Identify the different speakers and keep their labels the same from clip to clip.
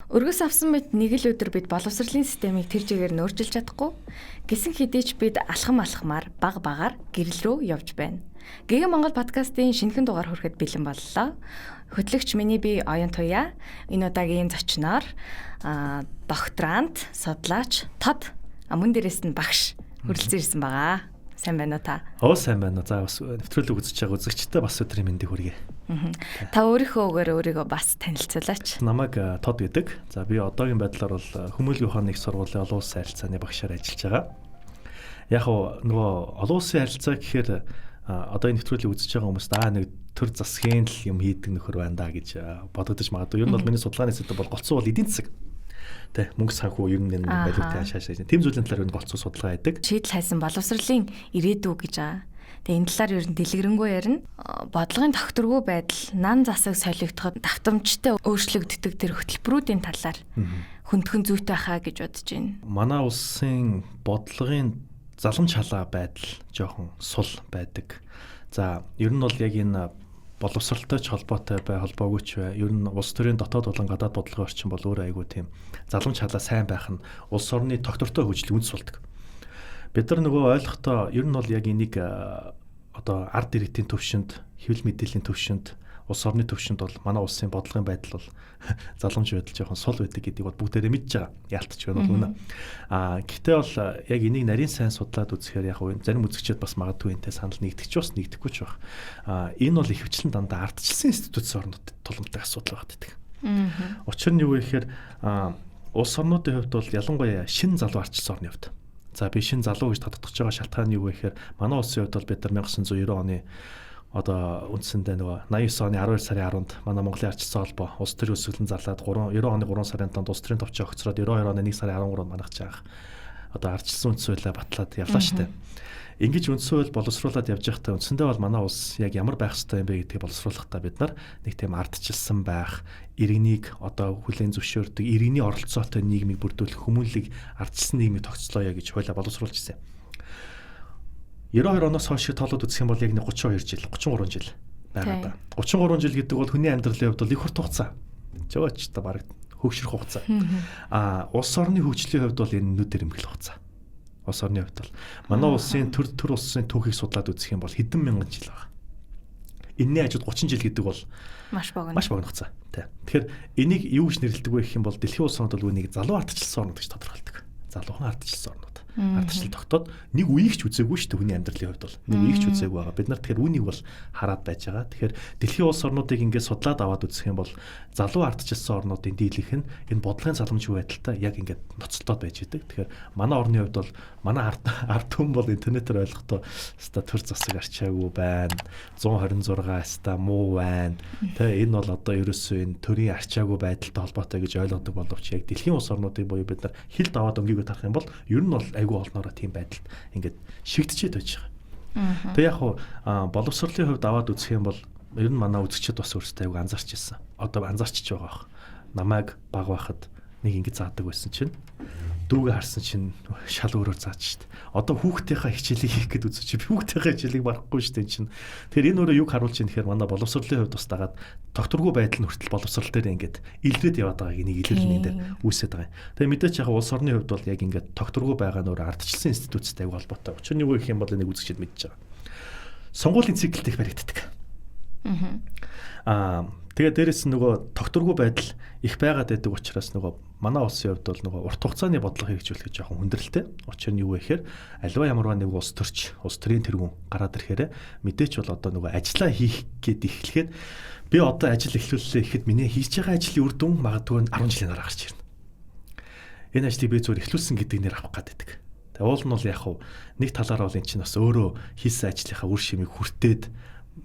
Speaker 1: Өргөс авсан мэт нэг л өдөр бид боловсролын системийг тэр чигээр нь өөрчилж чадахгүй. Гэсэн хэдий ч бид алхамаар баг багаар гэрэл рүү явж байна. Гэгээн Монгол подкастын шинэхэн дугаар хүрэхэд бэлэн боллоо. Хөтлөгч миний би Оюн Туяа. Энэ удаагийн зочноор докторант, судлаач, тод мөн дээрээс нь багш хүрэлцэн ирсэн байгаа. Сайн байна уу та?
Speaker 2: Сайн байна. За бас нэвтрүүлэг үзэж байгаа үзэгчтэй бас өдрийн мэндийг хүргэе.
Speaker 1: Та өөрийнхөө бас танилцуулаач.
Speaker 2: Намайг Тод гэдэг. За би одоогийн байдлаар бол Хүмүүлгийн ухааны их сургуулийн олон улсын харилцааны багшаар ажиллаж байгаа. Яг нөгөө олон улсын харилцаа гэхээр одоо энэ нэвтрүүлэг үзэж байгаа хүмүүст нэг төр засгийн л юм хийдэг нөхөр байна да гэж бодогдож магадгүй. Ер нь бол миний судалгааны сэдэв бол голцоо бол эдийн засаг. Тэ мөнгө санхүү ер нь энэ байлуутай шаашаа. Тэм зүйлийн талаар ер нь голцоо судалгаа хийдэг.
Speaker 1: Шийдэл хайсан боловсролын ирээдүй гэж байгаа. Тэгээ энэ талаар ер нь дэлгэрэнгүй ярина. Бодлогын тогтворгүй байдал, нан засаг солигдоход давтамжтай өөрчлөгддөг тэр хөтөлбөрүүдийн талаар хөндгөн зүйтэй хаа гэж бодож байна.
Speaker 2: Манай улсын бодлогын заламж халаа байдал жоохон сул байдаг. За ер нь бол яг энэ боловсролтой ч холбоотой холбоогүй ч ер нь улс төрийн дотоод болон гадаад бодлогын орчин бол өөрөө айгүй тийм заламж халаа сайн байх нь улс орны тогтвортой хөгжил үндэс болдог. Бид нар нөгөө ойлгохдоо ер нь бол яг энийг одоо ард иргэдийн төвшөнд, хэвлэл мэдээллийн төвшөнд, улс орны төвшөнд бол манай улсын бодлогын байдал бол заламж байдал жоохон сул байдаг гэдгийг бол бүгдээрээ мэдж байгаа. Яалтч байна бол үнэ. Гэхдээ бол яг энийг нарийн сайн судлаад үзэхээр яг зарим үзэгчид бас магадгүй энэтэй санал нэгдэх ч бас нэгдэхгүй ч байх. Энэ бол ихэвчлэн дандаа ардчилсан институцийн орнууд тулгамддаг асуудал байдаг. Учир нь юу вэ гэхээр улс орнуудын хувьд бол ялангуяа шинэ залуу ардчилсан орны хувьд. За би шинэ залуу гэж тодтогч байгаа шалтгаан юу вэ гэхээр манай улсын хувьд бол бид нар 1990 оны одоо үндсэндээ нөгөө 89 оны 12 сарын 10-нд манай Монголын ардчилсан холбоо улс төрийн өсвөлэн зарлаад 90 оны 3 сарын донд улс төрийн товчоо огцроод 92 оны 1 сарын 13-нд манагч байгаа. Одоо ардчилсан үндс хуулиа батлаад явлаа штэ. Ингэж үндс хууль боловсруулад явж байхдаа үндсэндээ бол манай улс яг ямар байх ёстой юм бэ гэдгийг боловсруулахдаа бид нар нэг тийм ардчилсан байх, иргэнийг одоо хүлээн зөвшөөрдөг, иргэний оролцоотой нийгмийг бүрдүүлэх хүмүүнлэг ардчилсан нийгмийг тогтцлооё гэж хуулиа боловсруулж ирсэн. 92 оноос хойш тоолоод үзэх юм бол яг 32 жил, 33 жил байгаа да. 33 жил гэдэг бол хүний амьдралын хувьд бол их урт хугацаа. Жаач та бараг хөгшрөх хугацаа. Улс орны хөгжлийн хувьд бол энэ нүд эрэмхэл хугацаа. Улс орны хувьд бол манай улсын төр улсын түүхийг судлаад үзэх юм бол хэдэн мянган жил байгаа. Энэний хажууд 30 жил гэдэг бол маш богино хугацаа. Тэгэхээр энийг юу гэж нэрлэдэг вэ гэх юм бол дэлхийн улс орнууд бол үнийг залуу ардчилсан орнууд гэж тодорхойлдог. Залуухан ардчилсан орнууд. Ардчил тогтоод нэг үеийг ч үзээгүй шүү дээ хүний амьдралын хувьд бол нэг үеийг ч үзээгүй байгаа. Бид нар тэгэхээр үнийг бол хараад байж байгаа. Тэгэхээр дэлхийн улс орнуудыг ингээд судлаад аваад үзэх юм бол залуу ардчилсан орнуудын дийлэнх нь энэ бодлогын заламжгүй байдалтай яг ингээд ноцтолтоод байж идэг. Тэгэхээр манай орны хувьд бол манай ард түмэн бол интернетээр ойлгохдоо ста төр засаг арчаагүй байна. 126 ста муу байна. Тэ энэ бол одоо ерөөсөө энэ төрийн арчаагүй байдалтай холбоотой гэж ойлгодог боловч яг дэлхийн улс орнуудыг буюу бид нар хилд аваад өнгийгөө тарах юм бол ер нь бол айгүй олноороо тийм байдалд ингээд шигдчихэд байж байгаа. Тэгээ яг боловсролын хувьд аваад үзэх юм бол ер нь манай үзэгчид бас өөрсдөө айгүй анзаарч ирсэн. Одоо анзаарчиж байгаа бах. Намайг баг байхад нэг ингэж заадаг байсан чинь дүүгээ харсан чинь шал өөрөөр зааж шít. Одоо хүүхдийнхаа хичээлийг хийх гээд үзэж чи хүүхдийнхаа хичээлийг барахгүй шít чинь. Тэгэхээр энэ өөрөө юг харуулж байна гэхээр манай боловсролын хувьд бас дагаад тогтворгүй байдал нь хүртэл боловсрол дээр ингээд илрээд яваад байгааг энийг илэрлэн дээр үүсээд байгаа юм. Тэгээ мэдээч яг улс орны хувьд бол яг ингээд тогтворгүй байгаа нь өөр ардчилсан институцтэй аягүй холбоотой. Учир нь юу гэх юм бол энийг үзэгчид мэдж байгаа. Сонгуулийн циклд их баригддаг. Тэгээ дээрэс нь нөгөө тогтворгүй байдал их байгаад байдаг учраас нөгөө манай улсын хувьд бол нөгөө урт хугацааны бодлого хэрэгжүүлэх жоохон хүндрэлтэй. Учир нь юу вэ гэхээр аливаа ямарваа нэг улс төрийн тэргүүн гараад ирэхээр мэдээч бол одоо нөгөө ажиллаа хийх гээд эхлэхэд би одоо ажил эхлүүллээ гэхэд миний хийж байгаа ажлын үр дүн магадгүй 10 жилийн дараа гарч ирнэ. Энэ ажлыг би зөвөр эхлүүлсэн гэдэг нэр авах гэдэг. Тэгээ уул нь бол яг нэг талаараа бол эн чинь бас өөрөө хийсэн ажлынхаа үр шимийг хүртээд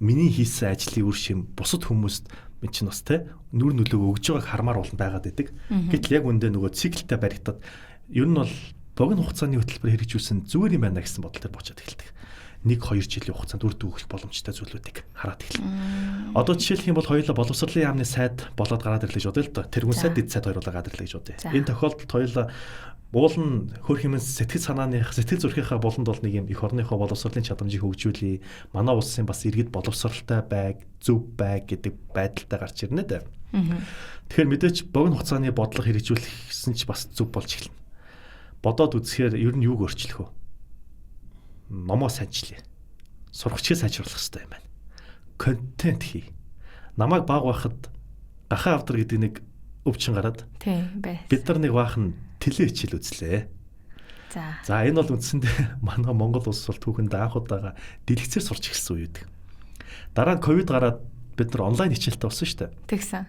Speaker 2: миний хийсэн ажлын үр шим бусад хүмүүст энэ чинь бас те нүр нөлөө өгж байгааг хармаар болно байгаад байдаг. Гэтэл яг үндэ нөгөө циклтэй баригдаад ер нь бол богино хугацааны хөтөлбөр хэрэгжүүлсэн зүгээр юм байна гэсэн бодол төр буучаад эхэлдэг. 1-2 жилийн хугацаанд үр дүн өгөх боломжтой зүйлүүдийг хараад эхэлнэ. Одоо жишээлх юм бол хоёулаа боловсролын яамны сайд болоод гараад ирлээ гэж бодъё л доо. Тэргүүн сайд дэд сайд хоёулаа гараад ирлээ гэж бодъё. Энэ тохиолдолд хоёулаа уул нь хөрх юмс сэтгэл санааных сэтгэл зүрхийнхаа болонд бол нэг юм эх орныхоо боловсролын чадамжийг хөгжүүлээ. Манай улсын бас иргэд боловсролтой байг, зөв байг гэдэг байдалтай гарч ирнэ дээ. Тэгэхээр мэдээч богино хугацааны бодлого хэрэгжүүлсэн ч бас зөв болж эхэлнэ. Бодоод үзэхээр ер нь юуг өөрчлөх вэ? Номоо сайжлаа. Сурагчийг сайжруулах хэрэгтэй юм байна. Контент хий. Намайг баг байхад гахаа авдар гэдэг нэг өвчин гараад.
Speaker 1: Тийм бай.
Speaker 2: Бид нар нэг баахан теле хичээл үзлээ. За энэ бол үндсэндээ манай Монгол улс бол түүхэнд анх удаага дэлгэцээр сурч эхэлсэн үе гэдэг. Дараа нь ковид гараад бид нар онлайн хичээлтэй болсон шүү дээ.
Speaker 1: Тэгсэн.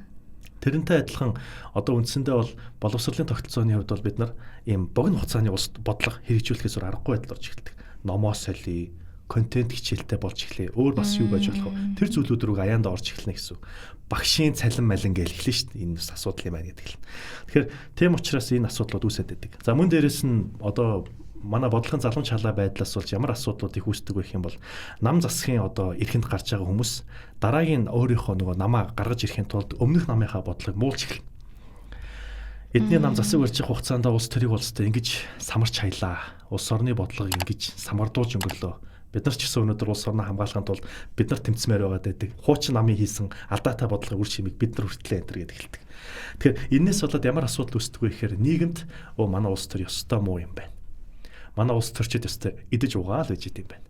Speaker 2: Тэрнтэй адилхан одоо үндсэндээ бол боловсролын тогтолцооны хувьд бол бид нар ийм богино хугацааны бодлого хэрэгжүүлэхээс аргагүй байдал орж эхэлдэг. Номоо солио, контент хичээлтэй болж эхлэе. Өөр бас юу байж болох вэ? Тэр зүйлүүд рүү аяанда орж эхэлнэ гэсэн. Багшийн цалин малин гээл эхлэн шүү дээ. Энэ бас асуудал юм байна гэдэг л. Тэгэхээр тийм учраас энэ асуудлууд үүсээд байдаг. За мөн дээрэс нь одоо манай бодлогын заламж халаа байдлаас болж ямар асуудлууд их үүсдэг вэ гэх юм бол нам засгийн одоо эрхэнд гарч байгаа хүмүүс дараагийн өөрийнхөө нөгөө намаа гаргаж ирэхин тулд өмнөх намынхаа бодлогыг муулж эхэлнэ. Эдний нам засаг барьж байгаа хугацаанд улс төрийг улстай ингэж самарч хаялаа. Улс орны бодлогыг ингэж самардуулж өнгөрлөө. Бид нар ч гэсэн өнөөдөр улс орноо хамгаалахын тулд бид нар тэмцмээр байгаа гэдэг. Хуучин намын хийсэн алдаатай бодлогын үр шимийг бид нар хүртлээ энэ гэдэг хэлдэг. Тэгэхээр энэс болоод ямар асуудал үүсдэг вэ гэхээр нийгэмд манай улс төр ёстой муу юм байна. Манай улс төрчид ёстой идэж угаал гэж идэм байна.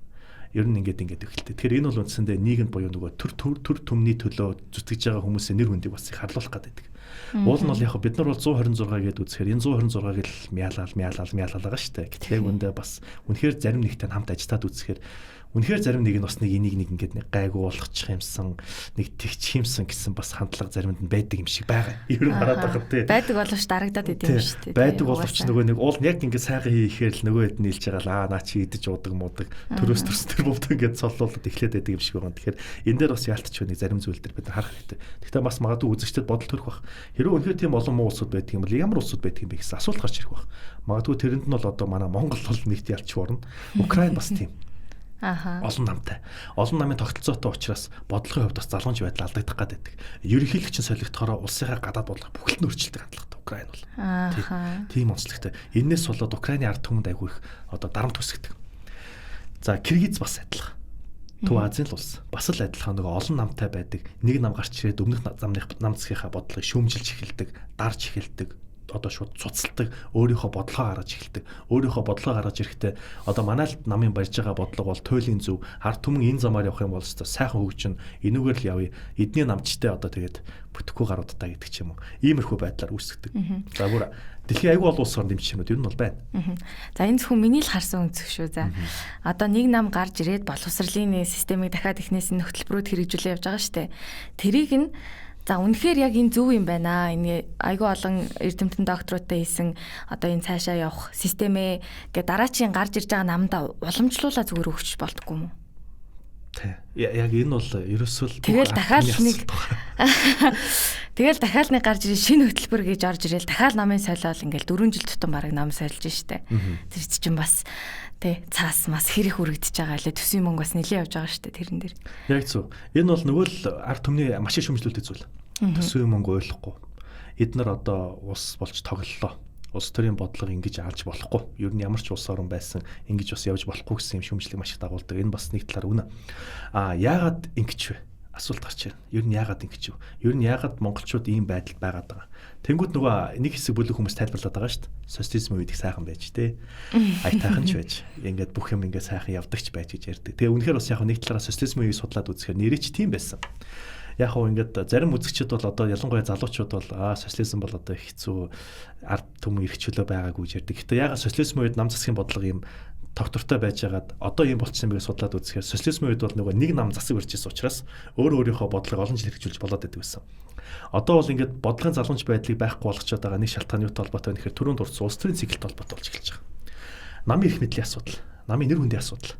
Speaker 2: Ер нь ингэж эхэлдэг. Тэгэхээр энэ бол үндсэндээ нийгэмд буюу нөгөө төр төмний төлөө зүтгэж байгаа хүмүүсийн нэр хүндийг бас их харлуулах гэдэг. Уул нь бол яг бид нар бол 126 гэдээ үзэхээр энэ 126-ыг л мяалал байгаа шүү дээ. Гэтэл яг үндэ бас үнэхээр зарим нэгтэй хамт ажиллаад үзэхээр үнэхээр зарим нэг нь бас нэг энийг нэг ингэж нэг гайгүй болгочих юмсан, нэг тэгчих юмсан гэсэн бас хандлага заримд нь байдаг юм шиг байгаа. Ер нь хараад байгаа тий.
Speaker 1: Байдаг боловч дарагдаад идэв юм шүү дээ.
Speaker 2: Байдаг боловч нөгөө нэг уул нь яг ингэ сайхан хийхээр л нөгөө хэд нийлж байгаа л наа чи идэж уудаг муудаг төрөөс тэр бовд ингэ цоллуулаад эхлээд байдаг юм шиг байгаа. Тэгэхээр энэ дээр бас яалтч нэг зарим зүйл дээр бид харах хэрэгтэй. Гэхдээ бас магадгүй үзэгчдэд бодол төрөх бах. Хэрэв үнэхээр тийм олон муу улсууд байдаг юм бол ямар улсууд байдаг юм бэ гэсэн асуулт гарч ирэх бах. Магадгүй тэрэнд нь бол одоо манай Монгол бол нэгт ялч урна. Украин бас тийм. Олон намтай. Олон намын тогтолцоотой учраас бодлогын хувьд бас залгамж байдал алдагдах гад байдаг. Ерөнхийлөгч нь солигдохороо улсынхаа гадаад бодлого бүхэлд нь өөрчилдөг хандлагатай Украин бол. Тийм онцлогтой. Энээс болоод Украины ард түмэнд айгүй их одоо дарамт үсгдэг. За Киргиз бас адилхан. Төв Азийн улс бас л адилхан нөгөө олон намтай байдаг. Нэг нам гарч ирээд өмнөх нам засгийнхаа бодлогыг шүүмжилж эхэлдэг, дарж эхэлдэг. Одоо шууд цуцалдаг, өөрийнхөө бодлогоо гаргаж эхэлдэг. Өөрийнхөө бодлогоо гаргаж ирэхдээ одоо манай л намын барьж байгаа бодлого бол туйлын зөв, ард түмэн энэ замаар явах юм бол сайхан хөгжин, энүүгээр л явъя. Эдний намчтай одоо тэгээд бүтэхгүй гаруудтаа гэдэг ч юм уу. Иймэрхүү байдлаар үүсгдэг. За бүр дэлхийн аюул улс орн дэмжлэгчнүүд ер нь бол байна.
Speaker 1: За энэ зөвхөн миний л харсан үнцэг шүү. За одоо нэг нам гарч ирээд боловсролын системийг дахиад эхнээс нь хөтөлбөрөд хэрэгжүүлээ явж байгаа шүү дээ. Тэрийг нь за үнэхээр яг энэ зөв юм байна. Энэ айгүй олон эрдэмтэн докторуудтай хийсэн одоо энэ цаашаа явах системээ гэ дараачийн гарч ирж байгаа намдаа уламжлуулаа зүгээр өгч болтгүй юм уу?
Speaker 2: Тэ. Яг энэ бол ерөөсөө
Speaker 1: тэгэл дахиад нэг гарч ирээ шинэ хөтөлбөр гэж орж ирээл дахиад намын солиол ингээл 4 жил тутам бараг нам сольж штэ. Тэр чинь бас тэ цаас мас хэрэг үргэлдэж байгаа лээ. Төсвийн мөнгө бас нэлээд явж байгаа штэ тэрэн дээр. Яг
Speaker 2: зөв. Энэ бол нөгөө л ард түмний маш их шөмжлүүлдэг зүйл. Төсвийн мөнгө ойлгохгүй. Эднэр одоо улс болж тоглолоо. Улс төрийн бодлого ингэж алж болохгүй. Ер нь ямар ч улс орн байсан ингэж бас явж болохгүй гэсэн юм шүүмжлэг маш их дагуулдаг. Энэ бас нэг талаар үнэ. Яагаад ингэж вэ? Асуулт гарч ирнэ. Ер нь яагаад ингэж вэ? Ер нь яагаад монголчууд ийм байдалд байгаад байгаа? Тэнгүүд нөгөө нэг хэсэг бүлэг хүмүүс тайлбарлаад байгаа шүү дээ. Социализм үед их сайхан байж тээ. Айтайхан ч байж. Ингээд бүх юм ингээд сайхан явдагч байж гэж ярьдаг. Тэгээ үнэхээр бас яг нэг талаараа социализм үеийг судлаад үзэхээр нэрээ ч тийм байсан. Яг хөө ингээд зарим үзэгчид бол одоо ялангуяа залуучууд бол социализм бол одоо хэцүү ард түмэн эрхчлөө байгаагүй гэж ярьдаг. Гэтэ ягаад социализм үед нам засгийн бодлого юм тогтвортой байжгаад одоо юм болчихсон байг судлаад үзэхээр социализм үед бол нөгөө нэг нам засаг барьжсэн учраас өөрийнхөө бодлого олон жил хэрэгжүүлж болоод байдаг байсан. Одоо бол ингээд бодлогын залгамж байдлыг байхгүй болгочод байгаа нэг шалтгаан юутай холбоотой вэ гэхээр түрүүнд дурдсан улс төрийн цэглэлтэй холбоотой болж эхэлж байгаа. Намын эрх мэдлийн асуудал, намын нэр хүндийн асуудал.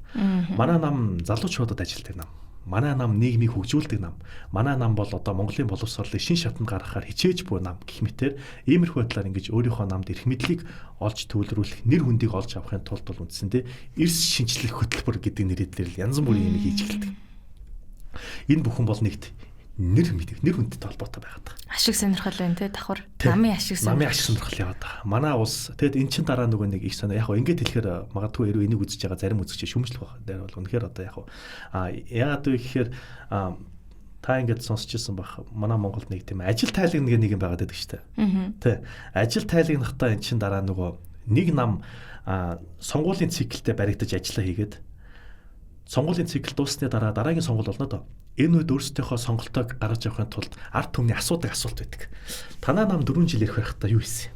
Speaker 2: Манай нам залуучуудад ажилтдаг нам. Манай нам нийгмийг хөгжүүлдэг нам. Манай нам бол одоо Монголын боловсролыг шин шатанд гаргахаар хичээж буй нам гэх мэтээр иймэрхүү байдлаар ингэж өөрийнхөө намд эрх мэдлийг олж төвлөрүүлэх, нэр хүндийг олж авахын тулд бол үндсэндээ эрс шинжлэх хөтөлбөр гэдэг нэрээр л янз бүрийн юм хийж эхэлдэг. Энэ бүхэн бол нэгт нэр хүндтэй холбоотой байгаад байгаа.
Speaker 1: Ашиг сонирхол байна те давхар. Намын ашиг
Speaker 2: сонирхол яваад байгаа. Манай улс тэгэд эн чин дараа нөгөө нэг их сонио яг ингэж хэлэхээр магадгүй эрүү энийг үзэж байгаа зарим үзэгч шүмжлэх байх. Тэр бол үнэхээр одоо яг яагаад вэ гэхээр Та ингээд сонсч ирсэн бах. Манай Монголд нэг тийм ажил тайлагна нэг юм байгаад байдаг шүү дээ. Тэ. Ажил тайлагнахтаа эн чинь дараа нөгөө нэг нам сонгуулийн циклтэй баригдаж ажиллаа хийгээд сонгуулийн цикл дуусны дараа дараагийн сонгуул болно доо. Энэ үед өөрсдийнхөө сонголтоог гаргаж явахын тулд ард түмний асуудаг асуулт байдаг. Танаа нам 4 жил ирэх байхдаа юу хийсэн?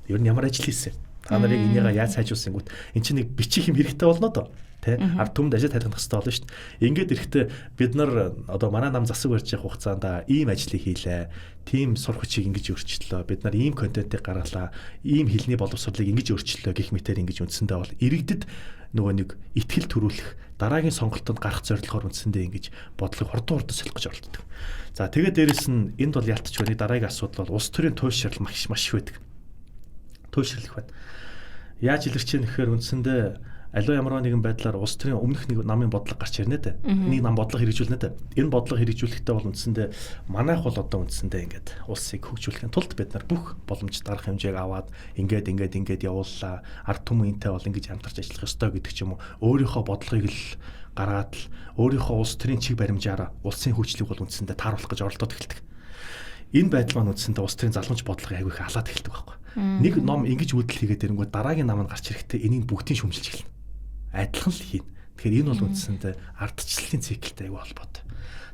Speaker 2: Ер нь ямар ажил хийсэн? Та нарыг энийгээ яаж сайжруулсан гүт эн чинь нэг бичих юм хэрэгтэй болно доо. Тэ ард түмэнд ажил тайлгнах хэрэгтэй болно шүү дээ. Ингээд ирэхдээ бид нар одоо манай нам засаг барьж явах хугацаанд ийм ажлыг хийлээ. Тим сурах хүчийг ингэж өөрчлөлөө. Бид нар ийм контентыг гаргалаа. Ийм хэлний боловсролыг ингэж өөрчлөлөө гэх мэтээр ингэж үндсэндээ бол иргэдэд нөгөө нэг итгэл төрүүлэх дараагийн сонголтод гарах зорилгоор үндсэндээ ингэж бодлого хурдан солих гэж оролддог. За тэгээд дээрэс нь энд бол ялтч байна. Дараагийн асуудал бол улс төрийн туйлшрал маш их байдаг. Туйлшрлах байна. Яаж илэрч ийм гэхээр үндсэндээ аливаа ямар нэгэн байдлаар улс төрийн өмнөх нэг намын бодлого гарч ирнэ дээ. Нэг нам бодлого хэрэгжүүлнэ дээ. Энэ бодлого хэрэгжүүлэхдээ бол үндсэндээ манайх бол одоо үндсэндээ ингээд улсыг хөгжүүлэхийн тулд бид нар бүх боломж дарах хэмжээг аваад ингээд явууллаа. Ард түмэнтэй бол ингэж хамтарч ажиллах ёстой гэдэг ч юм уу. Өөрийнхөө бодлогыг л гаргаад л өөрийнхөө улс төрийн чиг баримжаараа улсын хөгжлийг бол үндсэндээ тааруулах гэж оролдоод эхэлдэг. Энэ байдал маань үндсэндээ улс төрийн залгамж бодлогыг аягүй их алаад эхэлдэг байхгүй. Нэг ном ингэж үүдэл хийгээд ирэнгүүт дараагийн нам нь гарч ирэхдээ энийг бүгдийг шүмжилж эхэлнэ. Адилхан л хийн. Тэгэхээр энэ бол үндсэндээ ардчлалын циклтэй аягүй холбоотой.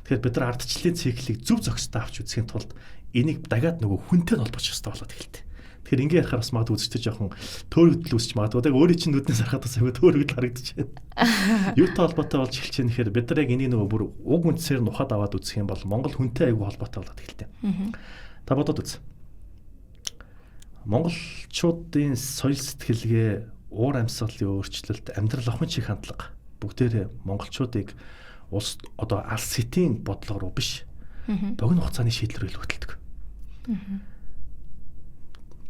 Speaker 2: Тэгэхээр бид нар ардчлалын циклийг зөв зохистой авч үзэхийн тулд энийг дахиад нөгөө хүнтэй нь холбооч ёстой болоод эхэлдэг. Тэгэхээр ингээ ярахаар бас магадгүй үзэгтэй жоохон төөрөгдөл үүсч магадгүй. Яг өөрийн чинь нүднээс харахад бас аягүй төөрөгдөл харагдаж байна. Юутай холбоотой болж эхэлж байна гэхээр бид нар яг энийг нөгөө бүр уг үндсээр нухад аваад үзэх юм бол Монгол хүнтэй аягүй холбоотой болоод эхэлдэг. Та бодоод үз. Монголчуудын соёл сэтгэлгээ, уур амьсгалын өөрчлөлт, амьдрал ахуйн чиг хандлага бүгдээрээ монголчуудыг улс одоо алс сэтийн бодлого руу биш богино хугацааны шийдэл рүү хөтэлдэг.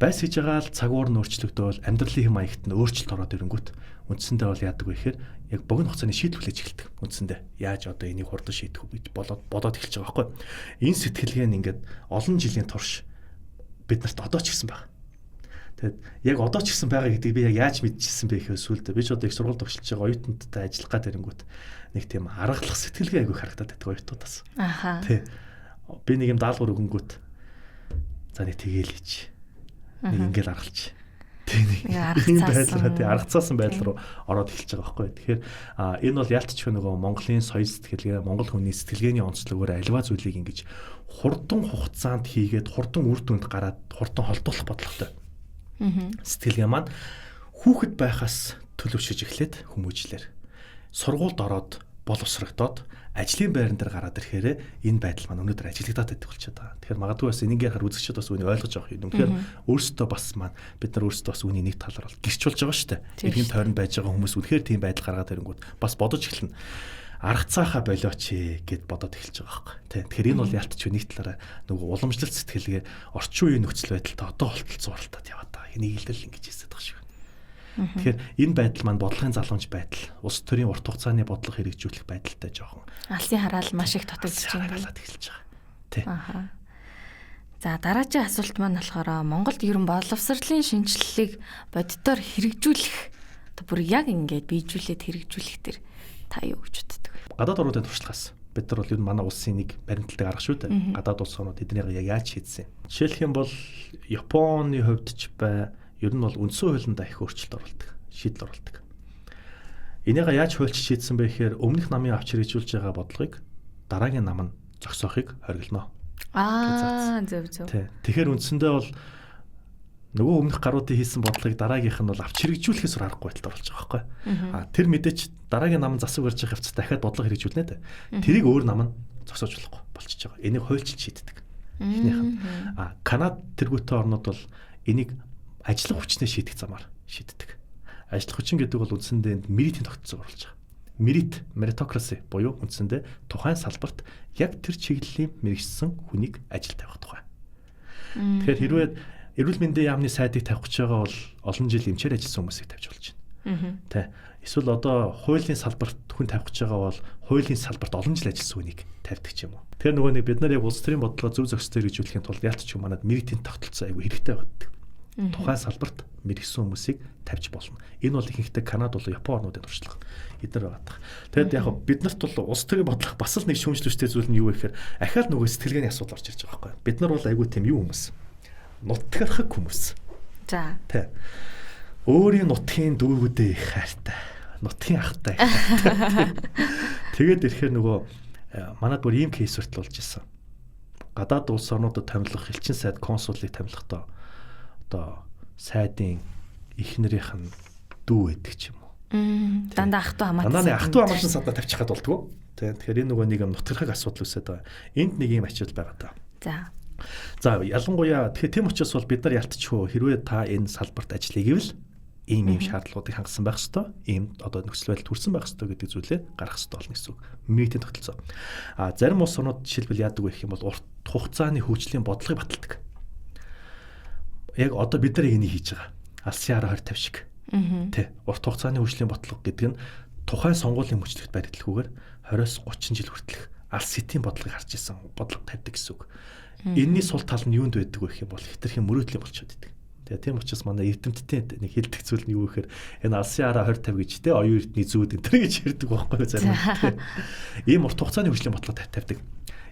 Speaker 2: Байс хийж байгаа л цаг уур нь өөрчлөгдөөл амьдралын хэм маягт нь өөрчлөлт ороод ирэнгүүт үндсэндээ бол яадаг вэ гэхээр яг богино хугацааны шийдэл хүлээж эхэлдэг. Үндсэндээ яаж одоо энийг хурдан шийдэх вэ гэж бодоод эхэлж байгаа байхгүй. Энэ сэтгэлгээ нь ингээд олон жилийн турш бид нарт одоо ч гэсэн байна. Тэгэд яг одоо ч гэсэн байгаа гэдгийг би яг яаж мэдчихсэн бэ гэхээр сүүлдээ би ч одоо их сургууль төгсөж байгаа оюутнуудтай ажиллах гад ирэнгүүт нэг тийм аргалах сэтгэлгээ айгүй харагдаад байдаг оюутнуудаас. Аха. Тэ. Би нэг юм даалгавар өгөнгүүт за нэг тэгээл хийч. Нэг ингээл аргалч. Тэ нэг ийм байдлаараа тий аргацаасан байдал руу ороод эхэлж байгаа байхгүй. Тэгэхээр энэ бол ялтч нөгөө Монголын соёл сэтгэлгээ, Монгол хүний сэтгэлгээний онцлогоор альва зүйлийг ингэж хурдан хугацаанд хийгээд хурдан үр дүнд гараад хурдан холдуулах бодлоготой. Сэтгэлгээ маань хүүхэд байхаас төлөвшөж эхлээд хүмүүжлэр сургуульд ороод боловсрогдоод ажлын байран дээр гараад ирэхээр энэ байдал маань өнөөдөр ажиглагдаад байдаг болчиход байгаа. Тэгэхээр магадгүй бас энийг ярахаар үзэгчид бас үнийг ойлгож авах юм. Тэгэхээр өөрсдөө бас маань бид нар өөрсдөө бас үнийг нэг талаар бол гэрчүүлж байгаа шүү дээ. Иргэн тойронд байж байгаа хүмүүс үнэхээр тийм байдал гаргаад ирэнгүүт бас бодож эхэлнэ. Арга цаахаа болооч гэд бодоод эхэлж байгаа байхгүй. Тэгэхээр энэ бол ялтч нэг талаараа нөгөө уламжлалт сэтгэлгээ орчин үеийн нөхцөл байдалтай одоо холтолцооролтоод яваад байгаа. Энийг илэрл ингэж хэлсэж байгаа шүү. Тэгэхээр энэ байдал маань бодлогын залгамж байдал, улс төрийн урт хугацааны бодлого хэрэгжүүлэх байдалтай жоохон
Speaker 1: алсын хараал маш их дутагдж байна.
Speaker 2: Эхэлж байгаа. Тий.
Speaker 1: Аха. За дараагийн асуулт маань болохоор Монголд ерөн боловсролын шинжилгээг боддоор хэрэгжүүлэх одоо бүр яг ингээд биежүүлээд хэрэгжүүлэх төр та юу гэж боддог вэ?
Speaker 2: Гадаад орнуудын туршлагаас бид нар бол ер нь манай улсын нэг баримталтыг арга шүү дээ. Гадаад улс орнууд эднийг яг яаж шийдсэн. Жишээлх юм бол Японы хувьд ч ер нь бол үндсэн хуулиндаа их өөрчлөлт оруулдаг, шийдэл оруулдаг. Энийг яаж хуульч шийдсэн бэ гэхээр өмнөх намын авч хэрэгжүүлж байгаа бодлогыг дараагийн нам нь зогсоохыг хориглоно.
Speaker 1: Зөв.
Speaker 2: Тэгэхээр үндсэндээ бол нөгөө өмнөх гаруудын хийсэн бодлогыг дараагийнх нь бол авч хэрэгжүүлэхээс аргагүй байдалд оруулж байгаа байхгүй. Тэр мэдээч дараагийн нам засаг барьж явах хэвчээ дахиад бодлого хэрэгжүүлнэ дээ. Тэрийг өөр нам нь зогсоож болохгүй болчихж байгаа. Энийг хуульч шийддэг. Эхнийх нь. Канад тэргүүтээ орнууд бол энийг ажиллах хүчнээ шийдэх замаар шийддэг. Ажиллах хүчин гэдэг бол үндсэндээ меритийн тогтцоог оруулж байгаа. Meritocracy буюу үндсэндээ тухайн салбарт яг тэр чиглэлийн мэргэжсэн хүнийг ажилд тавих тухай. Тэгэхээр хэрвээ эрүүл мэндийн яамны сайдыг тавих гэж байгаа бол олон жил эмчээр ажилласан хүмүүсийг тавьж болж байна. Тэ. Эсвэл одоо хуулийн салбарт хүн тавих гэж байгаа бол хуулийн салбарт олон жил ажилласан хүнийг тавьдаг ч юм уу. Тэгэхээр нөгөө нэг бид нар яг улс төрийн бодлого зөв зохистой хэрэгжүүлэхийн тулд ялт ч юм манад меритийн тогтолцоо айгүй хэрэгтэй байдаг. Тухайн салбарт мэрэгсэн хүмүүсийг тавьж болно. Энэ бол ихэнхдээ Канада болон Япон орнуудын туршлага. Эдгээр байгаа. Тэгэд яг бид нарт бол улс төрийн бодлого бас л нэг шүүмжлэвчтэй зүйл нь юу вэ гэхээр ахаад нөгөө сэтгэлгээний асуудал орж ирж байгаа байхгүй. Бид нар бол айгүй тийм юу хүмүүс. Нутгархаг хүмүүс.
Speaker 1: За.
Speaker 2: Тэ. Өөрийн нутгийн дүүгүүдээ их хайртай. Нутгийн ахтай. Тэгээд ирэхээр нөгөө манад бүр ийм кейс хүртэл болж исэн. Гадаад улс орнуудад томилох элчин сайд консулыг томилохдоо одоо сайдын эхнэрийнх нь дүү байдаг ч юм уу.
Speaker 1: Дандаа ах トゥ хамаатан.
Speaker 2: Дандаа ах トゥ хамаатан садаа тавьчих гад болдгоо. Тэгэхээр энэ нөгөө нэг юм нутгархаг асуудал үүсээд байгаа. Энд нэг юм ачаал байгаа даа. За ялангуяа тэгэхээр тийм учраас бол бид нар ялтчихгүй хэрвээ та энэ салбарт ажиллая гэвэл ийм шаардлагуудыг хангасан байх ёстой. Ийм одоо нөхцөл байдал төрсэн байх ёстой гэдэг зүйлээ гаргах ёстой болно гэсэн үг. Митийн тогтолцоо. Зарим улс орнууд жишээлбэл яадаг вэ гэх юм бол урт хугацааны хөгжлийн бодлогыг баталдаг. Яг одоо бид нар энийг хийж байгаа. Алсын хараа 2050 шиг. Тэ. Урт хугацааны хөгжлийн бодлого гэдэг нь тухайн сонгуулийн мөчлөгт баригдалгүйгээр 20-30 жил хүртэлх алс сэтийн бодлогыг харж исэн бодлого тавьдаг гэсэн үг. Энийний сул тал нь юунд байдаг вэ гэх юм бол хитрхийн мөрөөдлийн болчиход идэг. Тэгээ тийм учраас манай эрдэмтдийн нэг хэлдэг зүйл нь юу гэхээр энэ алсын хараа 2050 гэж те оюун эрдний зүүд энэ гэж ярьдаг байхгүй зарим. Ийм урт хугацааны хөгжлийн бодлого тавьдаг.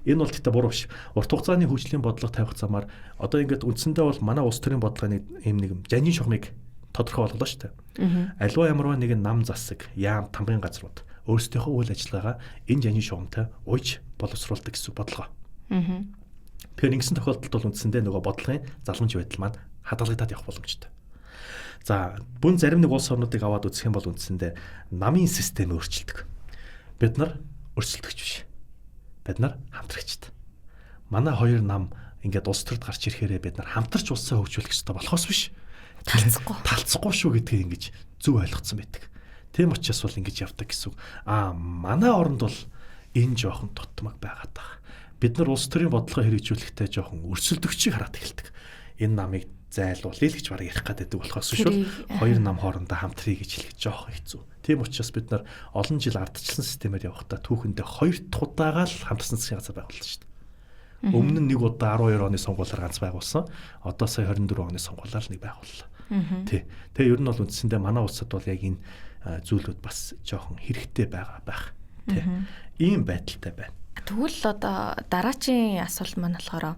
Speaker 2: Энэ бол тэгтээ буруу биш. Урт хугацааны хөгжлийн бодлого тавих замаар одоо ингээд үндсэндээ бол манай улс төрийн бодлогын ийм нэг жанжин шугамыг тодорхой болголоо шүү дээ. Аливаа ямарваа нэгэн нам засаг, яам тамгын газрууд өөрсдийнхөө үйл ажиллагаа энэ жанжин шугамтай ууж боловсруулдаг гэсэн бодлого. Тэгэхээр ингэсэн тохиолдолд бол үндсэндээ нөгөө бодлогын залгамж байдал маань хадгалагдаад явах боломжтой. За, бүн зарим нэг улс орнуудыг аваад үзэх юм бол үндсэндээ намын систем өөрчилдөг. Бид нар өрсөлдөгч биш. Бид нар хамтрагчд. Манай хоёр нам ингээд улс төрд гарч ирэхээрээ бид нар хамтарч улсаа хөгжүүлэх ёстой болохоос биш. Талцахгүй шүү гэдгийг ингэж зөв ойлгоцсон байдаг. Тийм учраас бол ингэж явдаг гэсэн үг. Манай оронд бол энэ жоохон тутмаг байгаад байгаа. Бид нар улс төрийн бодлогоо хэрэгжүүлэхдээ жоохон өрсөлдөгчийг хараад эхэлдэг. Энэ намыг зайлуулъя л гэж бараг ярих гэдэг болохоос шүү. Хоёр нам хоорондоо хамтрая гэж хэлэх жоохон хэцүү. Тийм учраас бид нар олон жил ардчлсан системээр явахдаа түүхэндээ хоёр дахь удаага л хамтарсан засгийн газар байгуулсан шүү дээ. Өмнө нь нэг удаа 12 оны сонгуулиар ганц байгуулсан. Одоо сая 24 оны сонгуулиар нэг байгууллаа. Тий. Тэгээ ер нь бол үндсэндээ манай улсад бол яг энэ зүйлүүд бас жоохон хэрэгтэй байгаа байх. Тий. Ийм байдалтай байна.
Speaker 1: Тэгвэл одоо дараачийн асуулт маань болохоор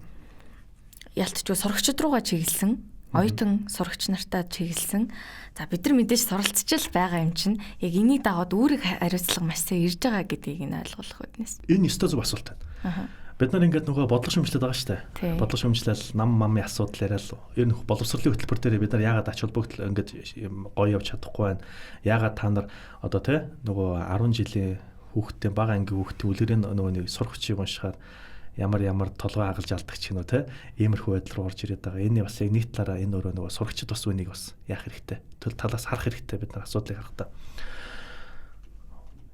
Speaker 1: ялтчгүй сурагчид руугаа чиглэсэн, оюутан сурагч нартаа чиглэсэн. За бид нар мэдээж суралцж байгаа юм чинь яг энийг дагаад үүрэг хариуцлага маш сайн ирж байгаа гэдгийг нь ойлгох үднэс.
Speaker 2: Энэ өстой зөв асуулт байна. Бид нар ингээд нөгөө бодлого шүүмжлээд байгаа шүү дээ. Бодлого шүүмжлэл нам мамын асуудал яриад ер нь боловсролын хөтөлбөр дээр бид нар яагаад ач холбогдол ингээд гоё явж чадахгүй байна. Яагаад та нар одоо те нөгөө 10 жилийн хүүхдтэй бага ангийн хүүхдийн үлгэрийн нөгөө нэг сурагчийг уншихаар ямар толгой хагалж алдаг ч гэнэ те иймэрхүү байдал руу орж ирээд байгаа. Энэ бас яг нэг талаараа энэ өөрөө нөгөө сурагчид бас үнийг бас яах хэрэгтэй. Төл талаас харах хэрэгтэй бид нар асуудлыг харахтаа.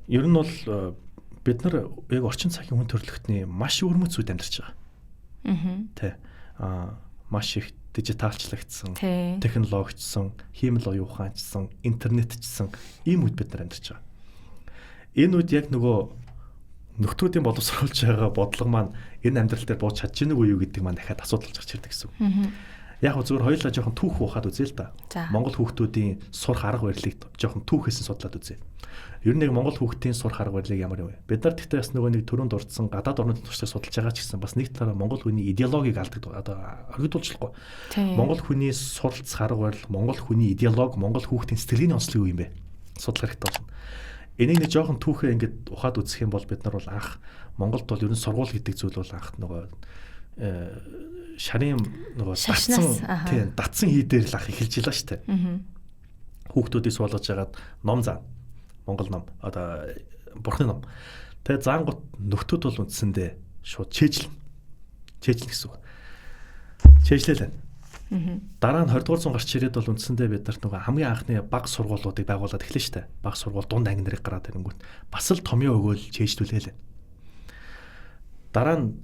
Speaker 2: Ер нь бол бид нар яг орчин цагийн хүн төрөлхтний маш өрмөц үед амьдарч байгаа. Тэ. Маш их дижиталчлагдсан, технологичсон, хиймэл оюуханчсан, интернетчсэн ийм үед бид нар амьдарч байгаа. Энэ үед яг нөгөө нөхдүүдийн боловсруулж байгаа бодлого маань энэ амьдрал дээр бууж чадж гэнэ үү гэдэг маань дахиад асуудал гарч ирдэг гэсэн. Яг гоо зөвхөн хоёулаа жоохон түүх ухаад үзье л да. Монгол хүүхдүүдийн сурах арга барилыг жоохон түүхээс нь судлаад үзье. Ер нь яг Монгол хүүхдийн сурах арга барилыг ямар вэ? Бид нар тэгтээ бас нөгөө нэг төрөнд дурдсан гадаад орнуудын туршлагыг судалж байгаа ч гэсэн бас нэг талаараа Монгол хүний идеологийг алдаг одоо оргидуулчихгүй. Монгол хүний суралцах арга барил, Монгол хүний идеолог, Монгол хүүхдийн сэтгэлийн онцлог юу юм бэ? Судлах хэрэгтэй болно. Энийг нэг жоохон түүхээ ингээд ухаад үзэх юм бол бид нар бол анх Монголд бол ер нь сургууль гэдэг зүйл бол анх нөгөө шарын нөгөө датсан хий дээр л анх эхэлж илаа шүү дээ. Хүүхдүүдийг суулгаж яагаад ном заа. Монгол ном одоо бурхны ном. Тэгээ заангут нөхдүүд бол үндсэндээ шууд чэйжлэн гэсэн үг. Чэйжлээ л. Дараа нь 20 дугаар зуун гарч ирээд бол үндсэндээ бид нарт нөгөө хамгийн анхны баг сургуулиудыг байгуулад эхлэв штэ. Баг сургууль дунд анги нарыг гараад ирэнгүүт бас л томьёо өгөөл чэйжлүүлээ л. Дараа нь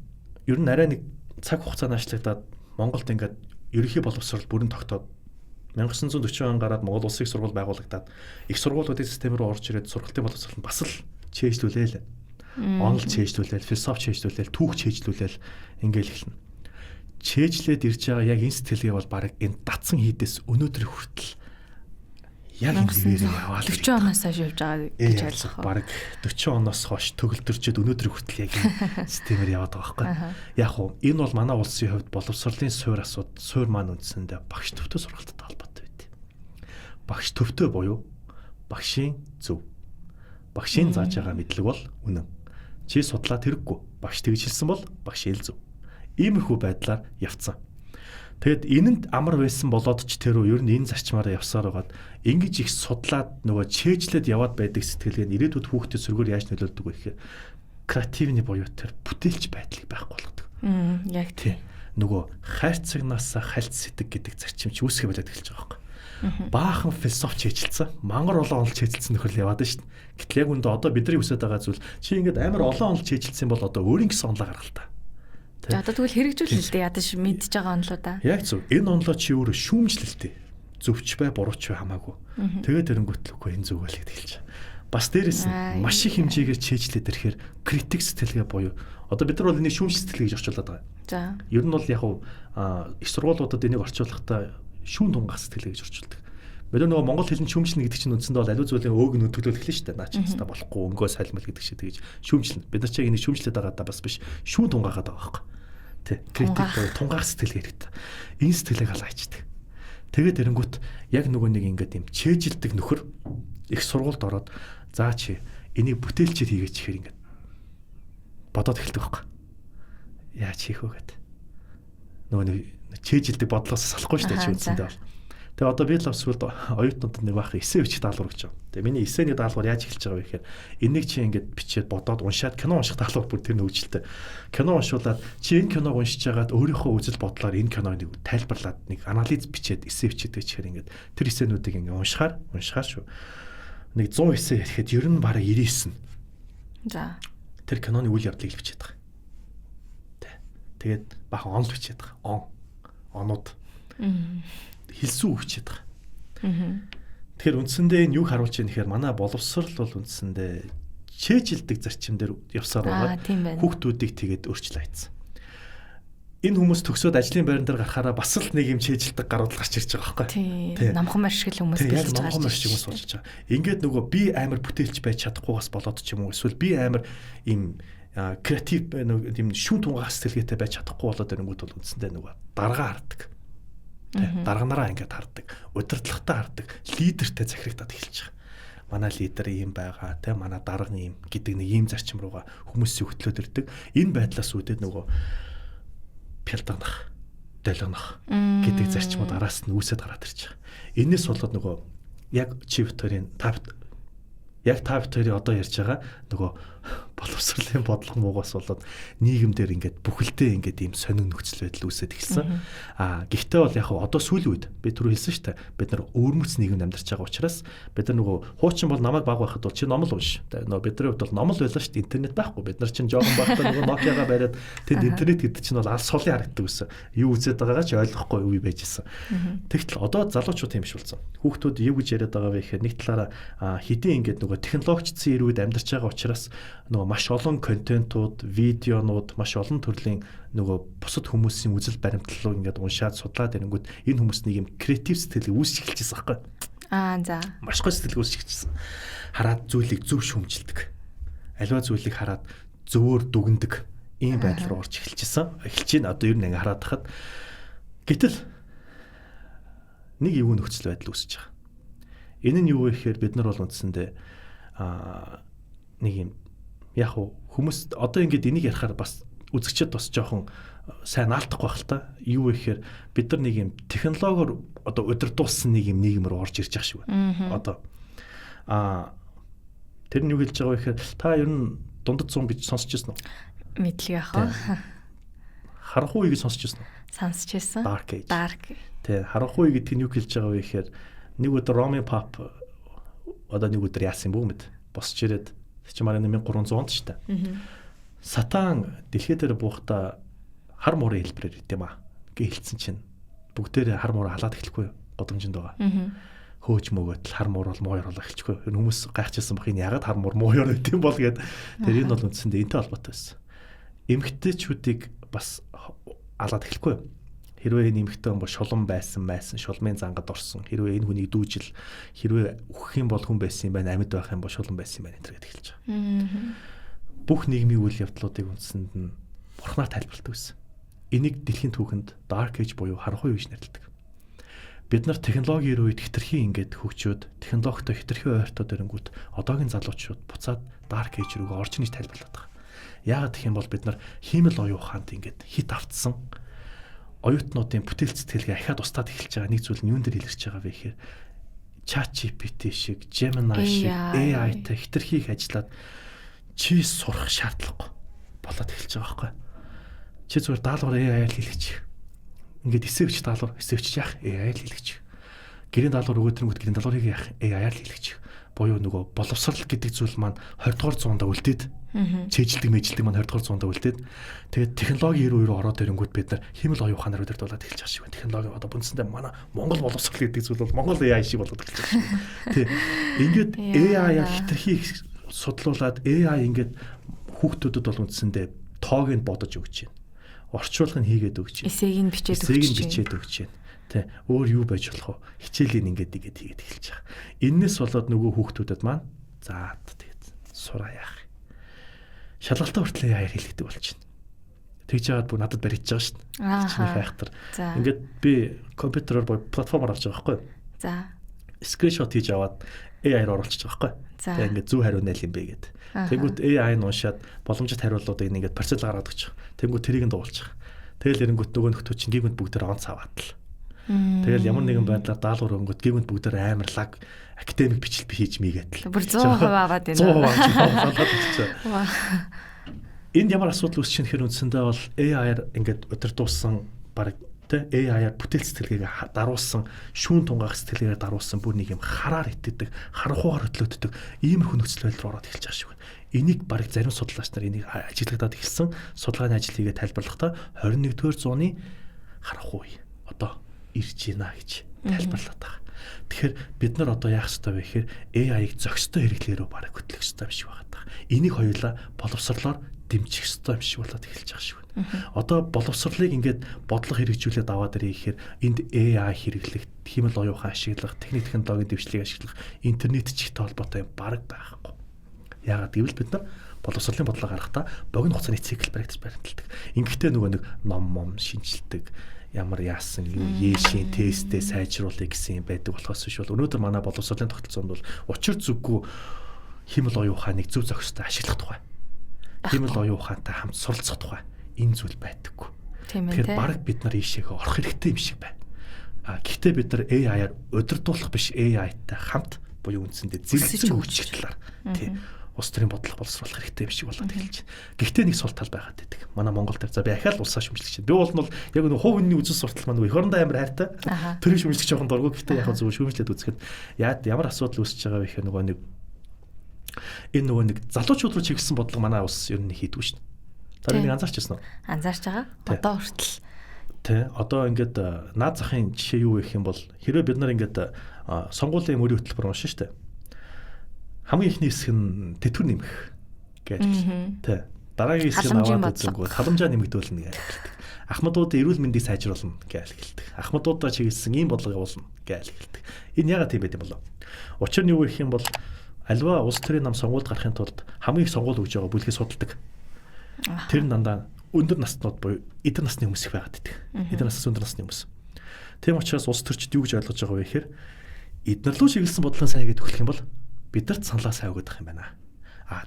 Speaker 2: ер нь арай нэг цаг хугацаа наашлагдаад Монголд ингээд ерөнхий боловсрол бүрэн тогтоод 1940 он гараад Монгол улсын их сургууль байгуулагдаад их сургуулиудын систем рүү орж ирээд сургалтын боловсрол нь бас л чэйжлүүлээ л. Онол чэйжлүүлээ, философи чэйжлүүлээ, түүх чэйжлүүлээ ингээл эхэлнэ. чэйжлээд ирж байгаа яг энэ сэтгэлгээ бол баг энэ датсан хийдээс өнөөдөр хүртэл яг энэ хэвээр яваад
Speaker 1: 40 оноос хойш явж байгаа гэж ойлгох.
Speaker 2: Баг 40 оноос хойш төгөлдөрчөөд өнөөдөр хүртэл яг энэ системээр яваад байгаа байхгүй. Яг уу энэ бол манай улсын хувьд боловсролын суурь маань үндсэндээ багш төвтэй сургалттай холбоотой байд. Багш төвтэй буюу багшийн зөв. Багшийн зааж байгаа мэдлэг бол үнэн. Чи судлаад хэрэггүй. Багш тэгж хэлсэн бол багш ил зөв. Иймэрхүү байдлаар явцсан. Тэгэд энэнд амар байсан болоод ч тэр ер нь энэ зарчмаараа явсаар байгаад ингэж их судлаад нөгөө чэйжлээд яваад байдаг сэтгэлгээ нь ирээдүйд хүүхдэд сөргөөр яаж нөлөөлдөг вэ гэхээр креативны буюу тэр бүтээлч байдлыг байхгүй болгодог.
Speaker 1: Яг тийм.
Speaker 2: Нөгөө хайрцагнаас хальт сэтг гэдэг зарчим чи үүсгэж болоод эхэлж байгаа байхгүй. Баахан философи чийжилсэн, мангар олон онол чийжилсэн нөхөр яваад байна шүү дээ. Гэтэл яг үндэ одоо бидний хүсэж байгаа зүйл чи ингэж амар олон онол чийжилсэн бол одоо өөрийн гэсэн онлоо гаргал та.
Speaker 1: За одоо тэгвэл хэрэгжүүлэл л дээ ядаж мэдж байгаа онлоо да.
Speaker 2: Яг зөв. Энэ онлоо чи өөрөө шүүмжлэлтэй. Зөвч бай, бурууч бай хамаагүй. Тэгээд эрэнгүүтлэхгүй энэ зүг байл гэдэг хэлж. Бас дээрэс нь маш их хэмжээгээр чэйжлээд ирэхээр критик сэтгэлгээ буюу одоо бид нар бол энийг шүүмж сэтгэлгээ гэж орчуулад байгаа.
Speaker 1: За.
Speaker 2: Ер нь бол яг их сургуулиудад энийг орчуулахдаа шүүн тунгах сэтгэлгээ гэж орчуулдаг. Бид нөгөө монгол хэлний шүүмжлэн гэдэг чинь үндсэндээ бол аливаа зүйлийн өөг нь төлөөлөх хэлнэ шүү дээ. Наа чи хэвээр болохгүй өнгөө сайлмал гэдэг шиг тэгэж шүүмжлэн. Бид нар ч яг энийг шүүмжлээд байгаа даа бас биш. Шүүн тунгаахад байгаа байхгүй. Тэ. Критик тунгаах сэтгэлгээ хэрэгтэй. Энэ сэтгэлгээг халаачдаг. Тэгээд эрэнгүүт яг нөгөө нэг ингээд юм чэйжилдэг нөхөр их сургуульд ороод заа чи энийг бүтээлчээр хийгээч гэхээр ингээд бодоод эхэлдэг байхгүй. Яаж хийх вэ гэдэг. Нөгөө нэг чэйжилдэг бодлоос салахгүй шүү дээ чи үндсэндээ бол. Тэгээ одоо би л авсвал оюутнууд нэг баах эссе бичиж даалгавар гэж байна. Тэгээ миний эссений даалгавар яаж эхэлж байгаа вэ гэхээр энийг чи ингээд бичээд бодоод уншаад кино унших даалгавар бүр тэр нөхжилтэй. Кино уншуулад чи энэ киног уншиж хагаад өөрийнхөө үзэл бодлоор энэ киног нэг тайлбарлаад нэг анализ бичээд эссе бичээд гэхээр ингээд тэр эссенүүдийг ингээд уншихаар шүү. Нэг 100 эссе ярихэд ер нь бараг 99.
Speaker 1: За.
Speaker 2: Тэр киноны үйл явдлыг бичээд байгаа. Тэгээд бахан онл бичээд байгаа. Онууд. Хэлсүү хүчээд байгаа. Тэгэхээр үндсэндээ энэ юу харуулж байна гэхээр манай боловсрол бол үндсэндээ чэйжилдэг зарчим дээр явсаар байгаа. Хүүхдүүдийг тэгээд өөрчлөө хайцсан. Энэ хүмүүс төгсөөд ажлын байран дээр гарахаараа бас л нэг юм чэйжилдэг гарууд гарч ирж байгаа байхгүй.
Speaker 1: Тийм. Намхан маршиг хүмүүс
Speaker 2: гэж байгаа. Намхан маршиг хүмүүс болж байгаа. Ингээд нөгөө би амар бүтээлч байж чадахгүйгаас болоод ч юм уу эсвэл би амар им креатив юм шүүн тунгаах сэтгэлгээтэй байж чадахгүй болоод ирэнгүүт бол үндсэндээ нөгөө дарга хардаг. Дарганараа ингээд хардаг. Удирдлагатай хардаг. Лидертэй захирагдаад эхэлж байгаа. Манай лидер ийм байгаа, тэ манай дарга ийм гэдэг нэг ийм зарчим руугаа хүмүүсийн хөтлөөд ирдэг. Энэ байдлаас үүдээд нөгөө пялданах, долгонох гэдэг зарчмууд араас нь үүсэт гараад ирж байгаа. Энээс болоод нөгөө яг чи Викторийн та Викторийн одоо ярьж байгаа нөгөө боловсролын бодлого муугаас болоод нийгэмдэр ингээд бүхэлдээ ингээд ийм сонин нөхцөл байдал үүсэт эхэлсэн. Гэхдээ бол яг одоо сүүлийн үед би түрүү хэлсэн шүү дээ. Бид нар өвөрмөц нийгэмд амьдарч байгаа учраас бид нар нөгөө хуучин бол намайг баг байхад бол чи номол унш. Нөгөө бидний хувьд бол номол байлаа шүү дээ. Интернет байхгүй. Бид нар чинь жоохон байхдаа нөгөө Nokia-га бариад тэнд интернет гэдэг чинь бол алс солын харагддаг гэсэн. Юу үзээд байгаагаа ч ойлгохгүй үе байжсэн. Тэгтэл одоо залуучууд юм биш болсон. Хүүхдүүд юу гэж яриад байгаа вэ гэхээр нэг талаараа хэдийн ингээд нөгөө технологичдсан ирүүд амьдарч байгаа учраас нөгөө маш олон контентууд, видеонууд, маш олон төрлийн нөгөө бусад хүмүүсийн үзэл баримтлалыг ингээд уншаад судлаад ирэнгүүт энэ хүмүүс нэг юм креатив сэтгэл үүсч эхэлчихсэн байхгүй.
Speaker 1: За.
Speaker 2: Маш гой сэтгэл үүсч эхэлчихсэн. Хараад зүйлийг зөв шүүмжилдэг. Аливаа зүйлийг хараад зөвөр дүгндэг. Ийм байдал руу орж эхэлчихсэн. Эхэлж байна. Одоо ер нь ингээд хараад тахад гэтэл нэг эвгүй нөхцөл байдал үүсэж байгаа. Энэ нь юу вэ гэхээр бид нар бол үндсэндээ нэг юм яг хүмүүс одоо ингээд энийг ярихаар бас үзэгчд бас жоохон сайн наалтахгүй байх л та. Юу вэ гэхээр бид нар нэг юм технологиор одоо удирдуулсан нэг юм нийгэм рүү орж ирж байгаа шүү. Одоо тэр нь юу хэлж байгаа вэ гэхээр та ер нь дундад 100 гэж сонсч ирсэн үү?
Speaker 1: Мэдлэг яах вэ?
Speaker 2: Харанхуй гэж сонсч ирсэн үү?
Speaker 1: Сонсч ирсэн.
Speaker 2: Dark. Тэ харанхуй гэдэг нь юу хэлж байгаа вэ гэхээр нэг өдөр Roman Pop одоо нэг өдөр яасан юм бүү мэд босч ирээд чимаар 1300 онд ч та. Сатан дэлхий дээр буухта хар муурын хэлбэрээр идэм гээ хэлсэн чинь бүгдээрээ хар муураа халаад эхлэхгүй годомжинд байгаа. Хөөж мөгөөд хар муур бол мууяр болоо эхэлчихгүй. Энэ хүмүүс гайхчихсан бах энэ ягаад хар муур мууяр байт юм бол гээд тэр энэ бол үндсэндээ энтэй холбоотой байсан. Эмэгтэйчүүдийг бас алаад эхлэхгүй. Хэрвээ энэ эмэгтэй хүн бол шулан байсан, шулмын зангад орсон. Хэрвээ энэ хүнийг дүүжил, хэрвээ үхэх юм бол хүн байсан юм байна, амьд байх юм бол шулан байсан юм байна гэдэгт эхэлж байгаа. Бүх нийгмийн үйл явдлуудыг үндсэнд нь бурхнаар тайлбарладаг байсан. Энийг дэлхийн түүхэнд Dark Age буюу харанхуй үе гэж нэрлэдэг. Бид нар технологийн үед хэтэрхий ингээд хөгжөөд, технологитой хэтэрхий ойртоод ирэнгүүт одоогийн залуучууд буцаад Dark Age рүү орж иж тайлбарлаад байгаа. Яагаад гэх юм бол бид нар хиймэл оюун ухаанд ингээд хит автсан оюутнуудын бүтээл сэтгэлгээ ахаад устдаад эхэлж байгаа нэг зүйл нь юун дээр илэрч байгаа вэ гэхээр ChatGPT шиг, Gemini шиг AI-тай хэтэрхийх ажиллаад чи сурах шаардлагагүй болоод эхэлж байгаа байхгүй. Чи зүгээр даалгавар AI-аар хийлгэж. Ингээд эсэвч даалгавар, эсэвч яах AI-аар хийлгэж. Гэрийн даалгавар өгөөдөрөнгөт гэрийн даалгаврыг яах AI-аар хийлгэж. Буюу нөгөө боловсрал гэдэг зүйл маань 20 дугаар зуунд үлдээд чийжилдэг мэжилдэг маань 20 дугаар зуунд үлдээд тэгээд технологи 92 рүү ороод ирэнгүүт бид нар химэл оюун ухаанаар өдөрт болоод эхэлж байгаа шиг байна. Технологи одоо үндсэндээ манай Монгол боловсрал гэдэг зүйл бол Монгол AI шиг болоод эхэлж байгаа шиг. Тэг. Ингээд AI-аар хэтэрхий судлуулад AI ингээд хүүхдүүдэд бол үндсэндээ тоог нь бодож өгч байна. Орчуулгыг хийгээд өгч байна.
Speaker 1: Эсэгийг нь бичээд
Speaker 2: өгч байна. Тэ өөр юу байж болох вэ? Хичээлийн ингээд хийгээд эхэлж байгаа. Эннээс болоод нөгөө хүүхдүүдэд маань заа тэгээд сураа яах. Шалгалтаа хүртэл яар хэлэгдэг болж байна. Тэгж яагаад бүр надад барьж байгаа шүү дээ. Чиний хайхтар. Ингээд би компьютероор платформоор авч байгаа байхгүй юу?
Speaker 1: За.
Speaker 2: Скриншот хийж аваад AI-аар оруулчих байгаа байхгүй юу? Тэгээд ингээд зөв хариу найл юм бэ гэд. Тэнгүүт AI нь уншаад боломжит хариулуудыг ингээд процесс гаргаад өгч. Тэнгүүт тэрийг нь дуулчих. Тэгэл эрэнгүүт нөгөө нөхдөд чинь гигүнд бүгдээр онц аваад л. Тэгэл ямар нэгэн байдлаар даалгавар өнгөт гигүнд бүгдээр амар лаг академик бичлэл хийж мийгээд л.
Speaker 1: Бүр 100% аваад байна.
Speaker 2: 100% аваад. Энд ямар асуудал үүсэж байгаа үндсэндээ бол AI-аар ингээд удирдуулсан баг тэ AI-аар бүтээл сэтгэлгээгээ даруулсан, шүүн тунгаах сэтгэлгээгээ даруулсан бүр нэг юм хараар итдэг, харанхуугаар хөтлөгддөг иймэрхүү нөхцөл байдал руу ороод эхэлж байгаа шиг байна. Энийг баг зарим судлаач нар энийг ажиглагдаад эхэлсэн судалгааны ажил хийгээд тайлбарлахдаа 21-р зууны харанхуй одоо ирж байна гэж тайлбарлаад байгаа. Тэгэхээр бид нар одоо яах ёстой вэ гэхээр AI-ыг зохистой хэрэглээрөө баг хөтлөх ёстой биш байгаа. Энийг хоёулаа боловсрлоор дэмжих ёстой юм шиг болоод эхэлж байгаа шиг байна. Одоо боловсрлыг ингээд бодлого хэрэгжүүлээд аваад ирэх гэхээр энд AI хэрэглэх, химэл оюун ухаан ашиглах, техник технологийн дэвшлиг ашиглах, интернет ч ихтэй холбоотой юм баг байхгүй. Яагаад гэвэл бид нар боловсролын бодлого гаргахдаа богино хугацааны цикл баригддаг. Ингэхдээ нөгөө нэг ном шинжилдэг, ямар яасан юу ээшийн тестээ сайжруулах гэсэн юм байдаг болохоос биш бол өнөөдөр манай боловсролын тогтолцоонд бол учир зүггүй химэл оюун ухааныг зөв зохистой ашиглах тухай. Химэл оюун ухаантай хамт суралцах тухай энэ зүйл байдаггүй. Тэгэхээр баг бид нар ийшээгээ орох хэрэгтэй юм шиг байна. Гэхдээ бид нар AI-аар удирдуулах биш AI-тай хамт буюу үндсэндээ зэрэгцэн хөгжих талаар тийм улс төрийн бодлого боловсруулах хэрэгтэй юм шиг болоод эхэлж байна. Гэхдээ нэг сул тал байгаад байдаг. Манай Монгол дээр за би ахаал улсаа шүмжлэгч. Би бол яг нэг хувь хүний үзэл суртал маань эх орондоо амар хайртай. Тэрийг шүмжлэх жоохон дургу. Гэхдээ яг зөв шүмжлээд үзэхэд ямар асуудал үүсэж байгаа вэ гэхээр нөгөө нэг залуучууд руу чиглэсэн бодлого манай улс ер нь хийдгүй шин. Та нэг анзаарч ирсэн үү?
Speaker 1: Анзаарч байгаа. Одоо хүртэл.
Speaker 2: Тэ одоо ингээд наад захын жишээ юу гэх юм бол хэрвээ бид нар ингээд сонгуулийн мөрийн хөтөлбөр уншин штэ. Хамгийн ихний хэсэг нь тэтгэр нэмэх гэж байна. Тэ. Дараагийн хэсэг нь аваад үзэнгүүт халамжаа нэмэгдүүлнэ гэж хэлдэг. Ахмадуудын эрүүл мэндийг сайжруулна гэж хэлдэг. Ахмадуудаа чиглэсэн ийм бодлого явуулна гэж хэлдэг. Энэ яагаад тийм байд юм болов? Учир нь юу гэх юм бол альва улс төрийн нам сонгуульд гарахын тулд хамгийн их сонгуул өгж байгаа бүлгийг судалдаг. Тэр нь дандаа өндөр наснууд буюу эдгээр насны хүмүүс их байгаад байдаг. Эдгээр наснаас өндөр насны хүмүүс. Тийм учраас улс төрчид юу гэж ойлгож байгаа вэ гэхээр эднэр лөө чиглэсэн бодлого сайн гэж төгөлөх юм бол бидэрт саналаа сайн өгөх юм байна.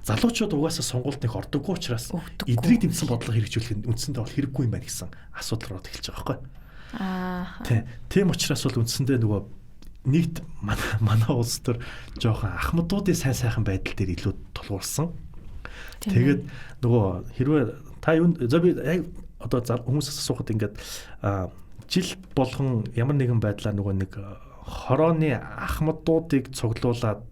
Speaker 2: Залуучууд угаасаа сонгуульд нэг ордоггүй учраас эднийг дэмжсэн бодлого хэрэгжүүлэх нь үндсэндээ бол хэрэггүй юм байна гэсэн асуудал руу эхэлж байгаа байхгүй. Тийм учраас бол үндсэндээ нөгөө нэгд манай улс төр жоохон ахмадуудын сайхан байдал дээр илүү тулгуурсан. Тэгээд нөгөө хэрвээ та юу би одоо хүмүүсээс асуухад ингээд жил болгон ямар нэгэн байдлаар нөгөө нэг хорооны ахмадуудыг цуглуулад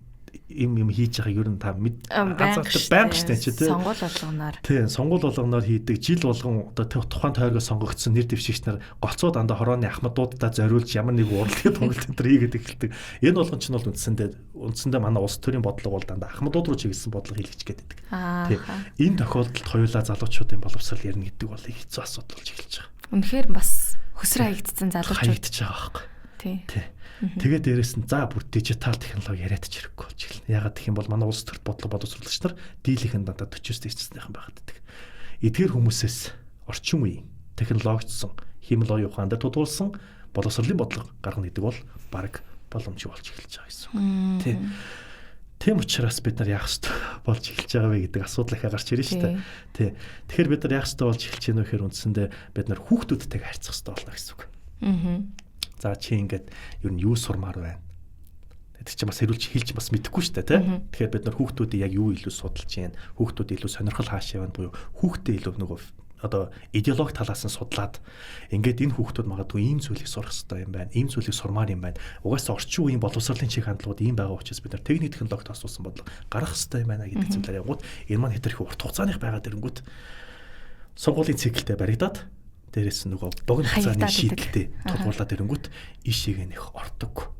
Speaker 2: юм хийж байгааг ер нь та анзаардаг байнга штэ чи тий.
Speaker 1: Сонгуул болгоноор.
Speaker 2: Тий, сонгуул болгоноор хийдэг жил болгон одоо тухайн тойргоо сонгогдсон нэр дэвшигч нар голцоо дандаа хорооны ахмадуудаа зориулж ямар нэг урлагийн тоглолт энэ хийгээд эхэлдэг. Энэ болгон ч нь бол үндсэндээ манай улс төрийн бодлого бол дандаа ахмадууд руу чиглэсэн бодлого хийлгэж гээд байдаг. Тий. Энэ тохиолдолд хоёулаа залуучуудын боловсрал ярина гэдэг бол хэцүү асуудал болж эхэлж байгаа.
Speaker 1: Үнэхээр бас хөсрө хаягдсан залуучууд
Speaker 2: хаягдчихж байгаа байхгүй. Тий. Тэгээд дээрэс нь за бүр дижитал технологи яриад ч хэрэггүй болж ирнэ. Ягаад гэх юм бол манай улс төрт бодлого боловсруулагч нар дийлийнхэн дандаа 40-с дээшнийхэн байгаад байдаг. Эдгээр хүмүүсээс орчин үеийн технологичсон хэмэл оюун ухаан дээр тулгуурсан боловсролын бодлого гаргана гэдэг бол баг боломжгүй болж эхэлж байгаа гэсэн үг. Тий. Тийм учраас бид нар яах ёстой болж эхэлж байгаа вэ гэдэг асуудал ихэ гарч ирж байна шүү дээ. Тий. Тэгэхээр бид нар яах ёстой болж эхэлж байна вэ гэхээр үндсэндээ бид нар хүүхдүүдтэйг харьцах ёстой болно гэсэн үг. За чи ингээд ер нь юу сурмаар байна. Тэр чинь бас хэрүүлж хэлж бас мэдэхгүй шүү дээ, тий. Тэгэхээр бид нар хүүхдүүдийг яг юу илүү судалж байна, хүүхдүүд илүү сонирхол хаашаа байна буюу хүүхдээ илүү нөгөө одоо идеологи талаас нь судлаад ингээд энэ хүүхдүүд магадгүй ийм зүйлийг сурах хэрэгтэй юм байна, ийм зүйлийг сурмаар юм байна. Угаасаа орчин үеийн боловсролын чиг хандлагууд ийм байгаа учраас бид нар техник технологид асуусан бодлого гаргах хэрэгтэй юм байна гэдэг зүйлээр явгууд энэ маань хэтэрхий урт хугацааных байгаа дэрэнгүүт сонгуулийн циклтэй баригдаад дээрээс нь нөгөө богино хугацааны шийдэлтэй тулгуурлаад ирэнгүүт ишийг нэх ордог.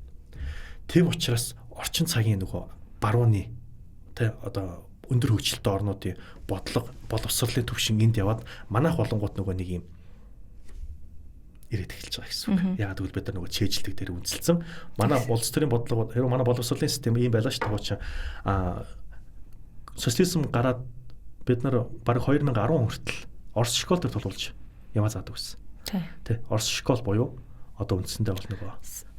Speaker 2: Тийм учраас орчин цагийн нөгөө барууны тэ одоо өндөр хөгжилтэй орнуудын бодлого боловсролын төвшин энд яваад манайх болонгууд нөгөө нэг юм ирээд эхэлж байгаа гэсэн үг. Ягаад гэвэл бид нар нөгөө чэйжилтэг дээр үнэлсэн. Манай улс төрийн бодлого хэрвээ манай боловсролын систем ийм байлаа шүү дээ. Социализм гараад бид нар бараг 2010 хүртэл Орос школ дээр тулгуулж яваа заадаг байсан. Тэ. Орос школ буюу одоо үндсэндээ бол нөгөө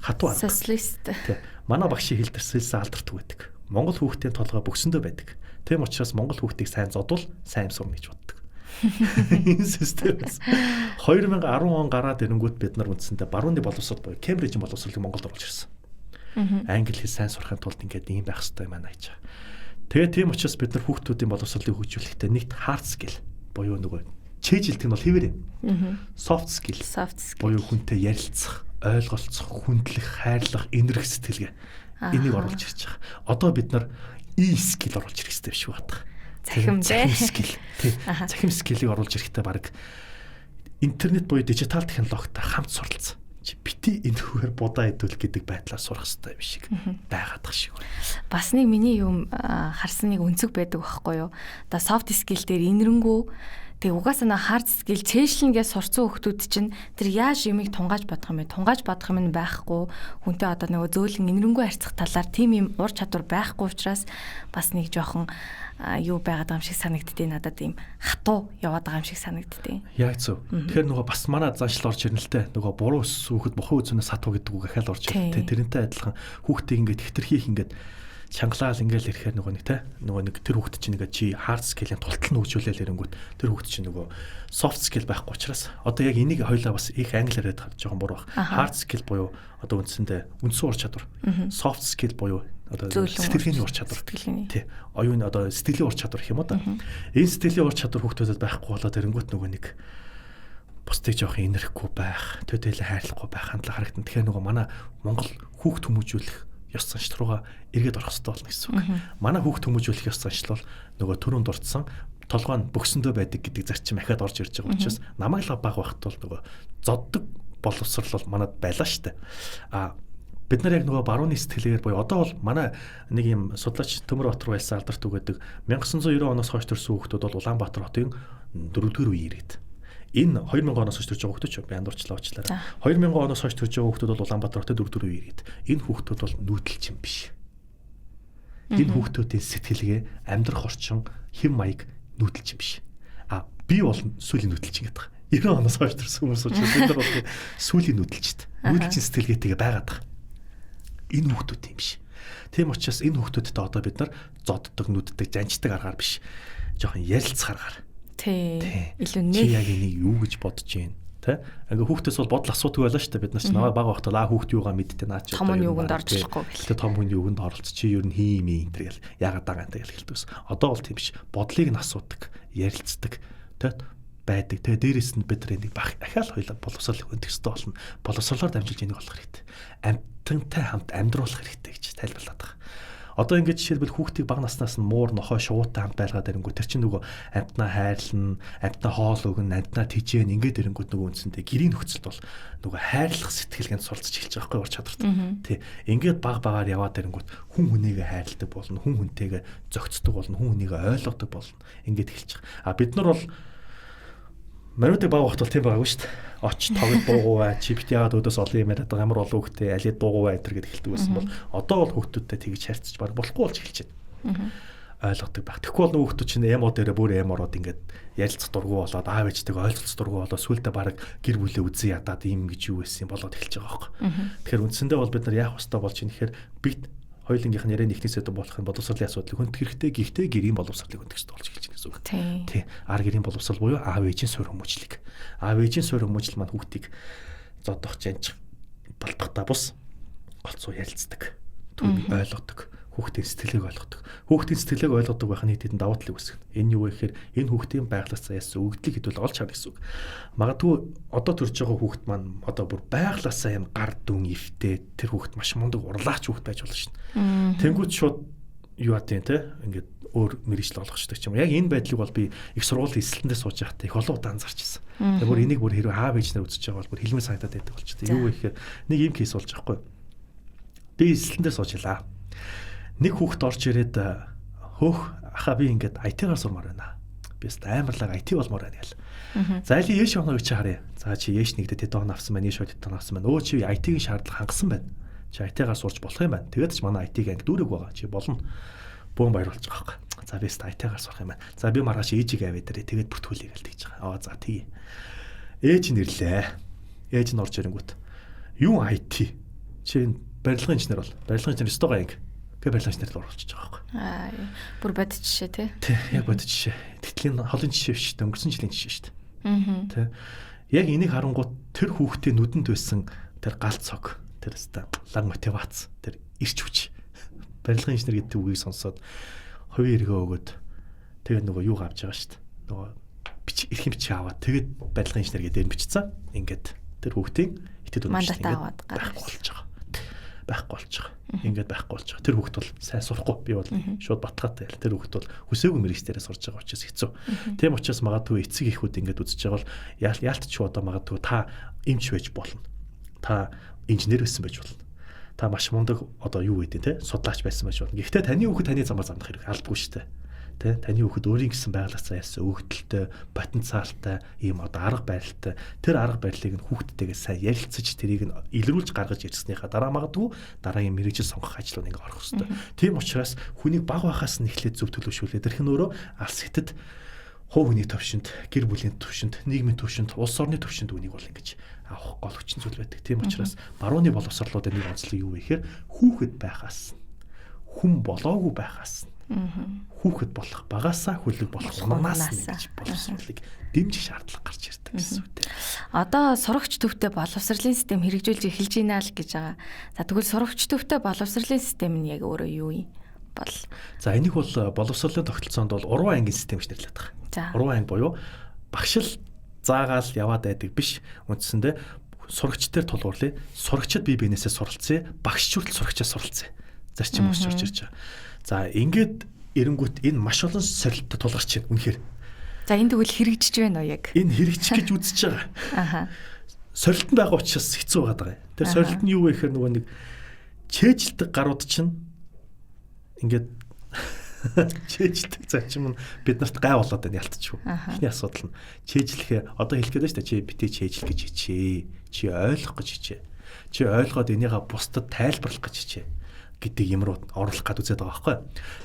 Speaker 2: хатуу арга. Социалист. Тэ. Манай багшийн хэл дэрсэлсэн алдартай байдаг. Монгол хүүхдийн толгой бөксөндөө байдаг. Тийм учраас монгол хүүхдийг сайн зодвол сайн сурна гэж боддог. Энэ системээс 2010 он гараад ирэнгүүт бид нар үндсэндээ барууны боловсрол буюу Кембрижийн боловсролыг Монголд оруулж ирсэн. Англи хэл сайн сурахын тулд ингээд ийм байх хэрэгтэй юм аа гэж. Тэгээ тийм учраас бид нар хүүхдүүдийн боловсролыг хөгжүүлэхдээ нэгт hard skill буюу нөгөө чэйжилтэг нь бол хэвээр юм. Soft skill буюу хүнтэй ярилцах, ойлголцох, хүндлэх, хайрлах, энэрх сэтгэлгээ энийг оруулж ирж байгаа. Одоо бид нар skill оруулж ирэх хэрэгтэй биш үү гадах. Захим skill. Захим skill-ийг оруулж ирэхдээ баг интернет буюу дижитал технологитой хамт суралцсан. Бити энэ хүүхээр будаа хэдүүлэх гэдэг байдлаар сурах хэрэгтэй юм шиг байгаадах шиг байна.
Speaker 1: Бас нэг миний юм харсан нэг өнцөг байдаг байхгүй юу? Одоо soft skill дээр инэрэнгүү тэг угаасаа на hard skill цээжлэнгээ сурцсан хүмүүс чинь тэр яаж юмыг тунгааж бодох юм бэ? Тунгааж бодох юм байхгүй. Хүнтэй одоо нөгөө зөөлөн инэрэнгүү харьцах талаар тийм юм ур чадвар байхгүй учраас бас нэг жоохон юу байгаад байгаа юм шиг санагддээ надад ийм хатуу яваад байгаа юм шиг санагддээ.
Speaker 2: Яг зөв. Тэгэхээр нөгөө бас манай заншил орж ирнэ л дээ. Нөгөө буруу сүхэд мохоо үзүүнээс хатуу гэдэг үг ахаал орж ирнэ. Тэрнтэй адилхан хүүхдийг ингээд хэтэрхийх ингээд чангалаал ингээл ирэхээр нөгөө нэг тэр хүүхд чинь ингээд чи hard skill-ийн тултал нь хөгжүүлээл ирэнгүүт тэр хүүхд чинь нөгөө soft skill байхгүй учраас одоо яг энийг хоёлаа бас их англиар яриад жоохон буруу баг. Hard skill буюу одоо үндсэндээ үндсэн ур чадвар. Soft skill буюу одоо сэтгэлгээний ур чадвар. Тий. Оюуны одоо сэтгэлийн ур чадвар гэх юм уу да. Энэ сэтгэлийн ур чадвар хүүхдүүдэд байхгүй болоод ирэнгүүт нөгөө нэг бусдыг жоохон инэрхгүй байх, төдийлө хайрлахгүй байх хандлага харагдана. Тэгэхээр нөгөө манай Монгол хүүхд хүмүүжүүлэх ёс заншил руугаа эргээд орох хэрэгтэй болно гэсэн үг. Манай хүүхд хүмүүжүүлэх ёс заншил бол нөгөө түрүүнд дурдсан толгой нь бөксөндөө байдаг гэдэг зарчим ахаад орж ирж байгаа учраас намайг л баг байхад бол нөгөө зоддог боловсрол бол манад байлаа шүү дээ. Бид нар яг нөгөө барууны сэтгэлээр буюу одоо бол манай нэг юм судлаач Төмөрбаатар байлсан алдарт үгээдэг 1990 оноос хойш төрсэн хүүхдүүд бол Улаанбаатар хотын 4-р үеийн ирээд. Энэ 2000 оноос хойш төрж байгаа хүүхдүүд ч би андуурчлаа уучлаарай. 2000 оноос хойш төрж байгаа хүүхдүүд бол Улаанбаатар хотод 4-р үеийн ирээд. Энэ хүүхдүүд бол нүүдэлч юм биш. Энэ хүүхдүүдийн сэтгэлгээ, амьдрах орчин, хэм маяг нүүдэлч юм биш. Би бол сүүлийн нүүдэлч гэдэг. 90 оноос хойш төрсэн хүмүүс учраас бид нар бол сүүлийн нүүдэлчд. Нүүдэлчин сэтгэлгээтэйгээ байгаад байгаа. Энэ хүүхдүүд юм биш. Тийм учраас энэ хүүхдүүдтэй одоо бид нар зоддог, нүддэг, жанчдаг аргаар биш. Жохон ярилцах аргаар.
Speaker 1: Тий. Илүү нэг
Speaker 2: чи яг энийг юу гэж бодож байна те ингээ хүүхдээс бол бодол асуудаг байлаа шүү дээ бид нар ч наваа бага байхдаа хүүхд юугаа мэддэ наа чи
Speaker 1: том хүний үгэнд орчлохгүй
Speaker 2: гэх. Тэгээ том хүний үгэнд оролц чи ер нь хийм энэ гэл яагаад байгаа юм гэл хэлдэг ус. Одоо бол тийм биш. Бодлыг нь асуудаг, ярилцдаг те байдаг. Тэгээ дээрээс нь бид нар энийг ахаал хоёлаа боловсрол хөндөг хэрэгтэй болно. Боловсролоор дамжуулж энийг олох хэрэгтэй. Амьтантай хамт амьдруулах хэрэгтэй гэж тайлбарлаад байгаа. Одоо ингээд жишээлбэл хүүхдийг бага наснаас нь муур нохой шуутай хамт байлгаад ирэнгүү тэр чинь нөгөө амьтнаа хайрлна, амьтнаа хоол өгнө, амьтнаа тижээн ингээд ирэнгүүт нөгөө үндсэндээ гэрийн нөхцөлд бол нөгөө хайрлах сэтгэлгээнд суралцж эхэлж байгаа байхгүй ур чадварт. Тий. Ингээд бага багаар яваад ирэнгүүт хүн хүнийгээ хайрладаг болно, хүн хүнтэйгээ зөгцдөг болно, хүн хүнийгээ ойлгодог болно. Ингээд эхэлж байгаа. Бид нар бол Манайд баг багт бол тийм байгаагүй шүү дээ. Оч тоглол дуугууваа, чипт яагаад өдөөс олон юм яриад байгаа ямар олон хүүхдээ алий дуугууваа энэ гэдэг хэлдэг байсан бол одоо бол хүүхдүүдтэй тэгж харьцаж баг болохгүй болж эхэлж байна. Ойлгодог байх. Тэгэхгүй бол хүүхдүүд чинь эмо дээрээ бүр эмо ороод ингээд ярилцах дургу болоод аав ээжтэйг ойлцох дургу болоод сүултээ баг гэр бүлээ үзэн ядаад ийм гэж юу байсан болоод эхэлж байгаа байхгүй. Тэгэхээр үндсэндээ бол бид нар яах ёстой болж байна гэхээр бид хоёулынгийнх нь яриа нэгтгэж сэдв болох нь боловсролын асуудлыг хөндөх хэрэгтэй. Гэхдээ гэрийн боловсролыг хөндөх хэрэгтэй болж эхэлж байна гэсэн үг. Тий. Ар гэрийн боловсрол буюу аав ээжийн суурь хүмүүжлэг. Аав ээжийн суурь хүмүүжил маань хүүхдийг зодох жанж болдохтой бус голцоо ярилцдаг. Түүнийг ойлгодог. Хүүхдийн сэтгэлийг ойлгодог. Хүүхдийн сэтгэлийг ойлгодог байх нь хэд хэдэн давуу талыг үүсгэнэ. Энэ юу вэ гэхээр энэ хүүхдийн байгалаас заяасан өгөгдлийг хэдүүл олж харна гэсэн үг. Магадгүй одоо төрж байгаа хүүхд маань одоо бүр байгалаасаа юм гар дүн ивтэй тэр хүүхд маш мундаг урлаач хүүхд байж болно шин. Тэнгүүд шууд юу адیں те ингээд өөр мэрэгжил олгочдаг юм. Яг энэ байдлыг бол би их сургуулийн эсэлтэндээ сууж байхдаа их олон удаа анзаарч ирсэн. Тэгээ бүр энийг бүр хэрэг аав ээж нар үзэж байгаа бол бүр хэлмээр санагдаад байдаг болчихсон. Юу вэ гэхээр нэг юм кейс болж байгаа хгүй. Би эсэлтэндээ суужлаа. Нэг хүүхэд орж ирээд хөөх аха би ингээд IT-гаар сурмаар байна. Би өст амарлаг IT болмоор байна гэл. За али яш оноо чи харъя. За чи яш нэгдэ тэт он авсан байна, яш тэт он авсан байна. Өө чи IT-ийн шаардлага хангасан байна. Чи IT-гаар сурч болох юм байна. Тэгээд ч манай IT-г анги дүүрэг байгаа. Чи болно. Бөөн баяр болж байгаа байхгүй. За би өст IT-гаар сурах юм байна. За би маргааш ээжиг авъя дээрээ тэгээд бүртгүүлээ гэл тэгж байгаа. За тий. Ээж нэрлээ. Ээж нь орж ирэнгүүт. Юу IT? Чи барилгын инженер бол. Барилгын инженер стога анги. Барилгын инженерд оруулчихж байгаа байхгүй.
Speaker 1: Бүр бод жишээ тий.
Speaker 2: Тий, яг бод жишээ. Тэгтлийн холын жишээ биш шүү дээ. Өнгөрсөн жилийн жишээ шүү дээ. Тий. Яг энийг харангуут тэр хүүхдээ нүдэнд байсан тэр галт цог, тэр өстой лаг мотивац, тэр ирч хүч. Барилгын инженер гэдэг үгийг сонсоод хувийн эргөө өгөөд тэгээд нөгөө юу авч байгаа шүү дээ. Нөгөө эрхэм бичиг аваад тэгээд барилгын инженер гэдэг бичсэн. Ингээд тэр хүүхдийн итэд
Speaker 1: мандат аваад
Speaker 2: байхгүй болж байгаа. Байхгүй болж байгаа. Ингээд байхгүй болж байгаа. Тэр хүүхд бол сайн сурахгүй. Би бол шууд батгаатай ял. Тэр хүүхд бол хүсээгүй мэрэгчлэрээ сурж байгаа учраас хэцүү. Тийм учраас магадгүй эцэг эхүүд ингээд үзэж байгаа бол яалтч одоо магадгүй та эмч байж болно. Та инженер байсан байж болно. Та маш мундаг одоо юу гэдэг те судлаач байсан байж болно. Гэхдээ таны хүүхэд таны замаар замдах хэрэг албагүй шүү дээ. Тэ таны хүүхэд өөрийн гэсэн байгалаас яасан өгөгдөлтэй, потенциалтай, ийм одоо арга барилтай тэр арга барилыг нь хүүхдтэйгээ сайн ярилцаж тэрийг нь илрүүлж гаргаж ирснийхаа дараа магадгүй дараагийн мэрэгжил сонгох ажлууд ингээ орох хэрэгтэй. Тийм учраас хүнийг баг байхаас нь эхлээд зөв төлөвшүүлээд тэрх нь өөрөө алс хэтэд хувь хүний төвшөнд, гэр бүлийн төвшөнд, нийгмийн төвшөнд, улс орны төвшөнд үнийг бол ингэж авах гол хүчин зүйл байдаг. Тийм учраас барууны боловсролуудын нэг онцлог юу вэ гэхээр хүүхэд байхаас хүн болоогүй байхаас хүүхэд болох багасаа хүлэг болох манаас гэж боловсролыг дэмжих шаардлага гарч ирдэг гэсэн үг тийм.
Speaker 1: Одоо сурагч төвтэй боловсролын систем хэрэгжүүлж эхэлж байна л гэж байгаа. За тэгвэл сурагч төвтэй боловсролын систем нь яг өөрөө юу юм бол?
Speaker 2: За энийг бол боловсролын тогтолцоонд бол уран ангийн систем гэж нэрлэдэг байгаа. Уран анги буюу багшил заагаал яваад байдаг биш. Үндсэндээ сурагч дээр тулгуурлая. Сурагчид бие биенээсээ суралцъя. Багш ч хүртэл сурагчаас суралцъя. Зарчим өсч орж ирж байгаа. За ингээд эренгүүт энэ маш олон сорилттой тулгарч байна үнэхээр.
Speaker 1: За энэ тэгвэл хэрэгжиж байна уу яг?
Speaker 2: Энэ хэрэгжих гэж үзэж байгаа. Аха. Сорилт нь байгаа учраас хэцүү байгаа. Тэр сорилт нь юу вэ гэхээр нөгөө нэг чэйжилдэг гарууд чинь ингээд чэйжилдэг зарчим нь бид нарт гай болоод байна ялтчихв. Эхний асуудал нь чэйжлэхээ одоо хэлэх гээд байна шүү дээ. Чи битээ чэйжлэх гэж хичээ. Чи ойлгох гэж хичээ. Чи ойлгоод энийгээ бусдад тайлбарлах гэж хичээ гэдэг юм руу оруулах гад үзээд байгаа байхгүй.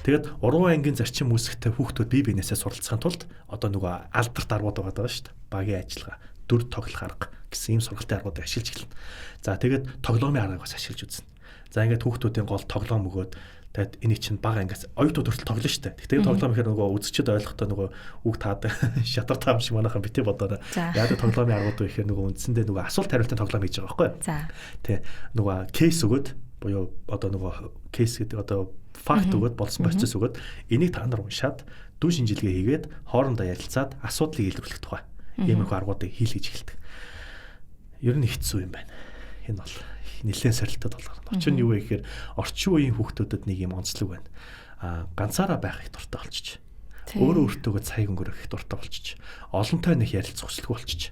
Speaker 2: Тэгээд уран ангийн зарчим үүсгэхдээ хүүхдүүд бие биенээсээ суралцахын тулд одоо нөгөө алдарт аргууд байгаа шүү дээ. Багийн ажиллагаа, дүр тоглох арга гэсэн ийм сургалтын аргуудыг ашиглаж эхэлнэ. За тэгээд тоглоомын аргыг бас ашиглаж үзнэ. За ингээд хүүхдүүдийн гол тоглоом өгөөд тэгээд энийг чинь бага ангиас оюутнууд хүртэл тоглоно шүү дээ. Тэгээд тоглоом ихээр нөгөө үзэгчд ойлгохдоо нөгөө үг таад шатар таам шиг манайхан битээ бодоорой. Яг тоглоомын аргууд ихээр нөгөө үндсэндээ нөгөө асуулт хариултын тоглоом хийж байгаа байхгүй. За. Тэ нөгөө кейс өгөөд буюу одоо нөгөө кейс гэдэг одоо факт өгөөд болсон процесс өгөөд энийг та нар уншаад дүн шинжилгээ хийгээд хоорондоо ярилцаад асуудлыг илрүүлэх тухай иймэрхүү аргуудыг хийлгэж эхэлдэг. Ер нь хэцүү юм байна. Энэ бол нэлээд сорилтод болгоно. Учир нь юу вэ гэхээр орчин үеийн хүүхдүүдэд нэг юм онцлог байна. Ганцаараа байх их дуртай болчих. Өөрөө өөртөөгөө цайг өнгөрөх их дуртай болчих. Олонтой нэг ярилцах хүсэлгүй болчих.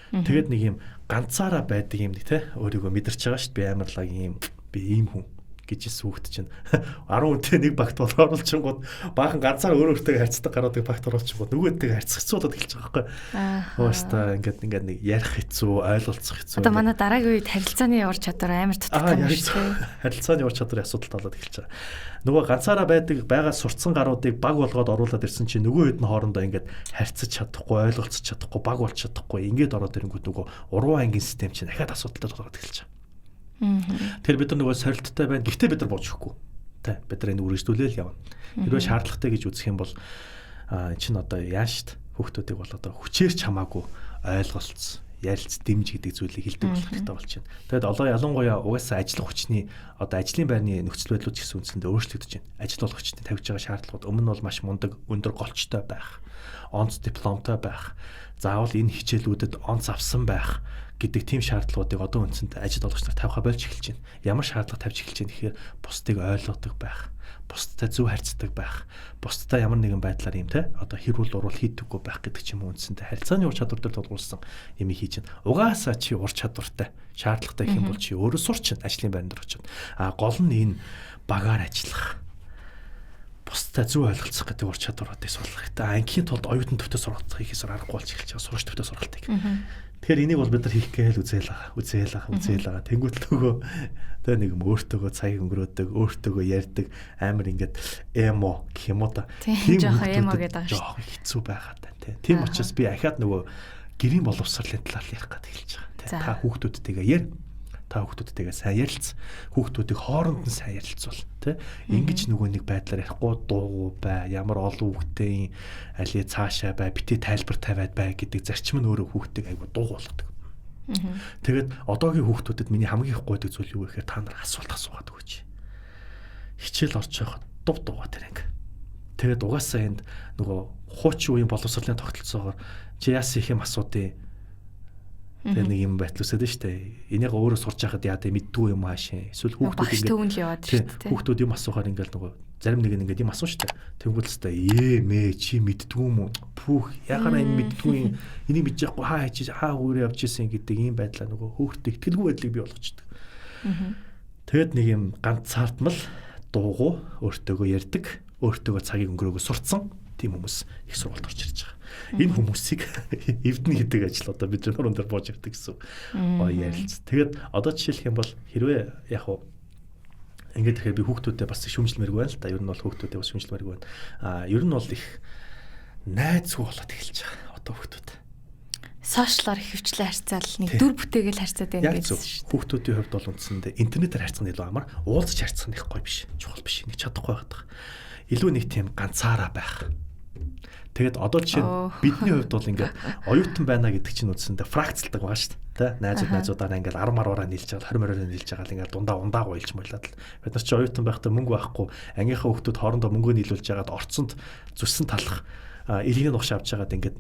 Speaker 2: Тэгээд нэг юм ганцаараа байдаг юм тий өөрийгөө мэдэрч байгаа шүү дээ. Би амарлаг юм би ийм хүн гэжсэн хүүхэд чинь 10 үнэтэй нэг багт оруулчихгод баахан ганцаар өөр өөртөө харьцдаг гаруудыг багт оруулчихгод нөгөөдөө харьцагцуулаад эхэлж байгаа байхгүй. Өөстөө ингээд нэг ярих хэцүү, ойлголцох хэцүү.
Speaker 1: Одоо манай дараагийн үед харилцааны ур чадвар амар дутагдсан юм шүү дээ.
Speaker 2: Харилцааны ур чадварын асуудал болоод эхэлж байгаа. Нөгөө ганцаараа байгаа сурцсан гаруудыг баг болгоод оруулаад ирсэн чинь нөгөө хэд нь хоорондоо ингээд харьцаж чадахгүй, ойлголцож чадахгүй, баг болж чадахгүй ингээд ороод ирэнгүүт нөгөө уруу ангийн систем чинь дахиад асуудалтай болоод эхэлж байгаа. Тэр бид нар нөгөө сорилттой байна. Гэхдээ бид нар бууж өгөхгүй. Тэ бид нар энэ үргэлжлүүлээл явна. Хэрвээ шаардлагатай гэж үзэх юм бол энэ чинь одоо яаж хүүхдүүдийг бол одоо хүчээрч хамаагүй ойлголц, ярилц, дэмж гэдэг зүйлийг хэлдэг болох хэрэгтэй болж байна. Тэгэд одоо ялангуяа угаасаа ажлын хүчний одоо ажлын байрны нөхцөл байдлууд гэсэн үндсэндээ өөрчлөгдөж байна. Ажил болох хүчний тавьж байгаа шаардлагууд өмнө нь бол маш мундаг, өндөр голчтой байх, онц дипломтой байх, заавал энэ хичээлүүдэд онц авсан байх гэдэг тийм шаардлагуудыг одоо үндсэндээ ажил олгогч нар тавьха болж эхэлж байна. Ямар шаардлага тавьж эхэлж байна гэхээр бусдыг ойлгодог байх, бусдтай зөв харьцдаг байх, бусдтай ямар нэгэн байдлаар юм те одоо хэрүүл урвал хийдэггүй байх гэдэг ч юм уу үндсэндээ харилцааны ур чадвар дээр тулгуурласан юм хийж байна. Угаасаа чи ур чадвартай, шаардлагатай гэх юм бол чи өөрөө сурч чинь ажлын байранд очиод. Гол нь энэ багаар ажиллах, бусдтай зөв ойлголцох гэдэг ур чадваруудыг сурлах хэрэгтэй. Ангийн тулд оюутан төвтэй сургалтыг хийхээс аргагүй болж эхэлж байгаа. Сурагч төвтэй сургалтыг. Тэгэхээр энийг бол бид нар хийх гээл үзээл байгаа. Тэнгүүт нөгөө тэгээ нэг юм өөртөөгөө цаг өнгөрөөдөг, өөртөөгөө ярьдаг амар ингээд эмо гэх юм уу та.
Speaker 1: Тийм жоох эмо гэдэг
Speaker 2: жоох хэцүү байгаад байна тий. Тийм учраас би ахаад нөгөө гэрийн боловсролын талаар ярих гэдэг хэлж байгаа тий. Та хүүхдүүдтэйгээ ярь. Та хүүхдүүдтэйгээ сайн ярилц. Хүүхдүүдийг хооронд нь сайн ярилцвал тий. Ингиж нөгөө нэг байдлаар ярихгүй дуугүй бай. Ямар олон хүүхдтэй алий цаашаа бай, бити тайлбар тавиад бай гэдэг зарчим нь өөрөө хүүхдийг айгу дуу болгодог. Тэгээд одоогийн хүүхдүүдэд миний хамгийн их гойдаг зүйл юу гэхээр та нар асуулт асуугаад өгөөч. Хичээл орж явахад дув дуугаа тэр анги. Тэгээд угаасаа энд нөгөө хуучин үеийн боловсролын тогтолцоогоор чи яасан их юм асуудیں۔ Тэгээд нэг юм байтлуусаад нь штэ. Энийг өөрөө сурч байхад яа дэ мэддгүй юм аашаа. Эсвэл хүүхдүүд ингээд хүүхдүүд юм асуухаар ингээд нөгөө зарим нэг ингээд юм асууж штэ. Тэнгүүл өстой мэ чи мэддгүй юм уу? Пүүх яхаараа энэ мэддгүй юм. Энийг мэдэж яахгүй хаа хийж хаа өөрөө явж исэн гэдэг ийм байдлаа нөгөө хүүхдэд ихтгэлгүй байдлыг бий болгочдөг. Тэгэд нэг юм ганцаардмал дуугу өөртөөгөө ярьдаг, өөртөөгөө цагийг өнгөрөөгөө сурцсан тийм хүмүүс их сургалт орж ирж байгаа. Энэ хүмүүсийг эвдэн гэдэг ажил одоо бид нар өндөр бууж ирдэг гэсэн ярилц. Тэгээд одоо жишээлх юм бол хэрвээ яг уу ингээд тэгэхээр би хүүхдүүдэд бас шүмжлэмэргүй байна л да. Ер нь бол хүүхдүүдэд бас шүмжлэмэргүй байна. Ер нь бол их найзгүй болоод эхэлж байгаа одоо хүүхдүүд.
Speaker 1: Сошиалар их хөвчлээ харьцаал нэг дүр бүтээгээл харьцаад байна гэсэн шүү дээ.
Speaker 2: Хүүхдүүдийн хувьд бол үндсэндээ интернетээр харьцах нь илүү амар, уулзаж харьцах нь их гоё биш, чухал биш, нэг чадахгүй байдаг. Илүү нэг тийм ганцаараа байх. Тэгээд одоо жишээ нь бидний хувьд бол ингээд оюутан байна гэдэг чинь үндсэндээ фракцлдаг байгаа шүү дээ. Найзуудаараа ингээд 10 мараараа нийлж байгаа, 20 мараараа нийлж байгаа л ингээд дундаа ундаа гойлж мойлаад л. Бид нар чи оюутан байхдаа мөнгө байхгүй, ангийнхаа хүүхдүүд хоорондоо мөнгөө нийлүүлж байгаад орцонд зүссэн талах илгийн угш авч байгаад ингээд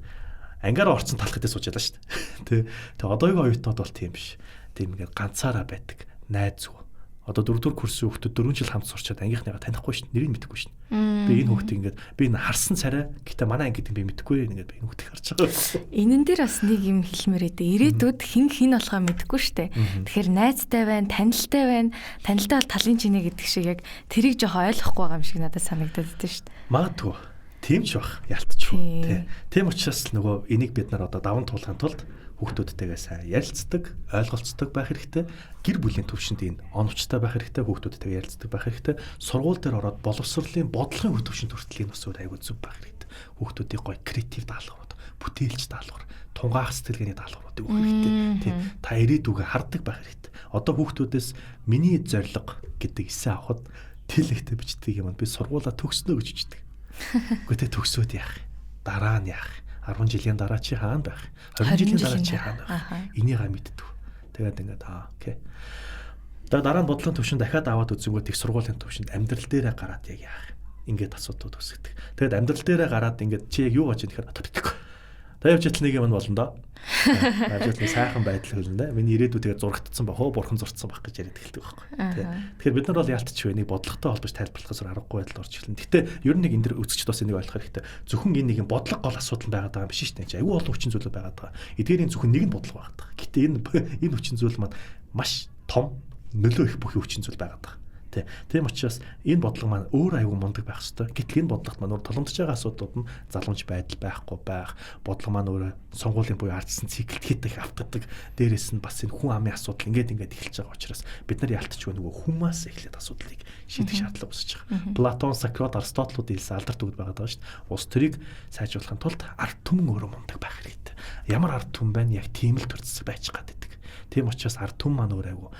Speaker 2: ангаараа орцсон талах гэдэг сууж ялаа шүү дээ. Тэ одоогийн оюутнууд бол тийм биш. Тийм ингээд ганцаараа байдаг, найзгүй. Одоо 4-р курсын хүүхдүүд 4 жил хамт сурчаад ангийнхныгаа танихгүй шүү дээ. Нэрийг мэдэхгүй шүү дээ. Би энэ хүүхдийг ингээд би энэ харсан царай гэхдээ манай анги гэдэг би мэдэхгүй ингээд би энэ хүүхдийг харж байгаа.
Speaker 1: Энэн дээр бас нэг юм хэлмээр ээ. Ирээдүйд хин болохоо мэдэхгүй шүү дээ. Тэгэхээр найзтай байна, танилтай байна. Танилтай бол талын чинээ гэдэг шиг яг тэрийг жоох ойлгохгүй байгаа юм шиг надад санагдаад байна шүү дээ.
Speaker 2: Магадгүй. Тийм ч бах ялтчихгүй. Тийм учраас нөгөө энийг бид нар одоо даван туулахын тулд хүүхдүүдтэйгээ сайн ярилцдаг, ойлголцдог байх хэрэгтэй. Гэр бүлийн төвшөнд энэ оновчтой байх хэрэгтэй, хүүхдүүдтэйгээ ярилцдаг байх хэрэгтэй. Сургууль дээр ороод боловсролын бодлогын төвшөнд хүртэл энэ бас айгүй зүв байх хэрэгтэй. Хүүхдүүдийн гоё креатив даалгаврууд, бүтээлч даалгавар, тунгаах сэтгэлгээний даалгавруудыг өгөх хэрэгтэй. Тийм. Та ирээдүгээ хардаг байх хэрэгтэй. Одоо хүүхдүүдээс миний зорилго гэдэг эсээ авахд тэлэгтэй бичдэг юм. Би сургуулаа төгснө гэж бичдэг. Гэхдээ төгсөөд яах? Дараа нь яах? 10 жилийн дараа чи хаана байх? 20 жилийн дараа чи хаана байх? Энийг мэддэг. Тэгээд ингээд окей. Дараа нь бодлогын төвшөнд дахиад аваад үзэнгүүт их сургуулийн төвшөнд амьдрал дээрээ гараад яг яах? Ингээд асуудууд үүсгдэг. Тэгээд амьдрал дээрээ гараад ингээд чи яг юу гэж тэгэхээр боддог. Та явж ятл нэг юм болно доо. Ажил нэг сайхан байдал хөлнө. Миний ирээдүйд тэгээд зурагдсан байх уу, бурхан зурцсан байх гэж яриад эхэлдэг байхгүй. Тэгэхээр бид нар бол яалтч вэ? Нэг бодлоготой холбож тайлбарлахаас аргагүй байдал орж эхэлнэ. Гэтэ ер нь нэг энэ дэр үзэгчд бас энийг ойлгох хэрэгтэй. Зөвхөн энэ нэг бодлого гол асуудал байгаад байгаа юм биш шүү дээ. Айгүй олон хүчин зүйлүүд байгаад байгаа. Эдгээрийн зөвхөн нэг нь бодлого байгаад байгаа. Гэтэ энэ хүчин зүйл маань маш том нөлөө их бүхий хүчин зүйл байгаад байгаа. Тийм учраас энэ бодлого маань өөр аюул мундаг байх ёстой. Гэтэл энэ бодлогот маань толомдож байгаа асуудлууд нь заламж байдал байхгүй байх. Бодлого маань өөрөө сонгуулийн буюу ардсан циклд хитэх автгадаг. Дээрээс нь бас энэ хүн амын асуудал ингээд эхэлж байгаа учраас бид нар ялтчгүй нөгөө хүмээс эхлээд асуудлыг шийдэх шаардлага үүсэж байгаа. Платон, Сократ, Аристотелууд хэлсэн алдарт үг байгаа даа шүү дээ. Улс төрийг сайжруулахын тулд ард түмэн өөрөө мундаг байх хэрэгтэй. Ямар ард түмэн байна? Яг тийм л төрцөс байж гаддаг. Тийм учраас ард түмэн маань өөрөө аюу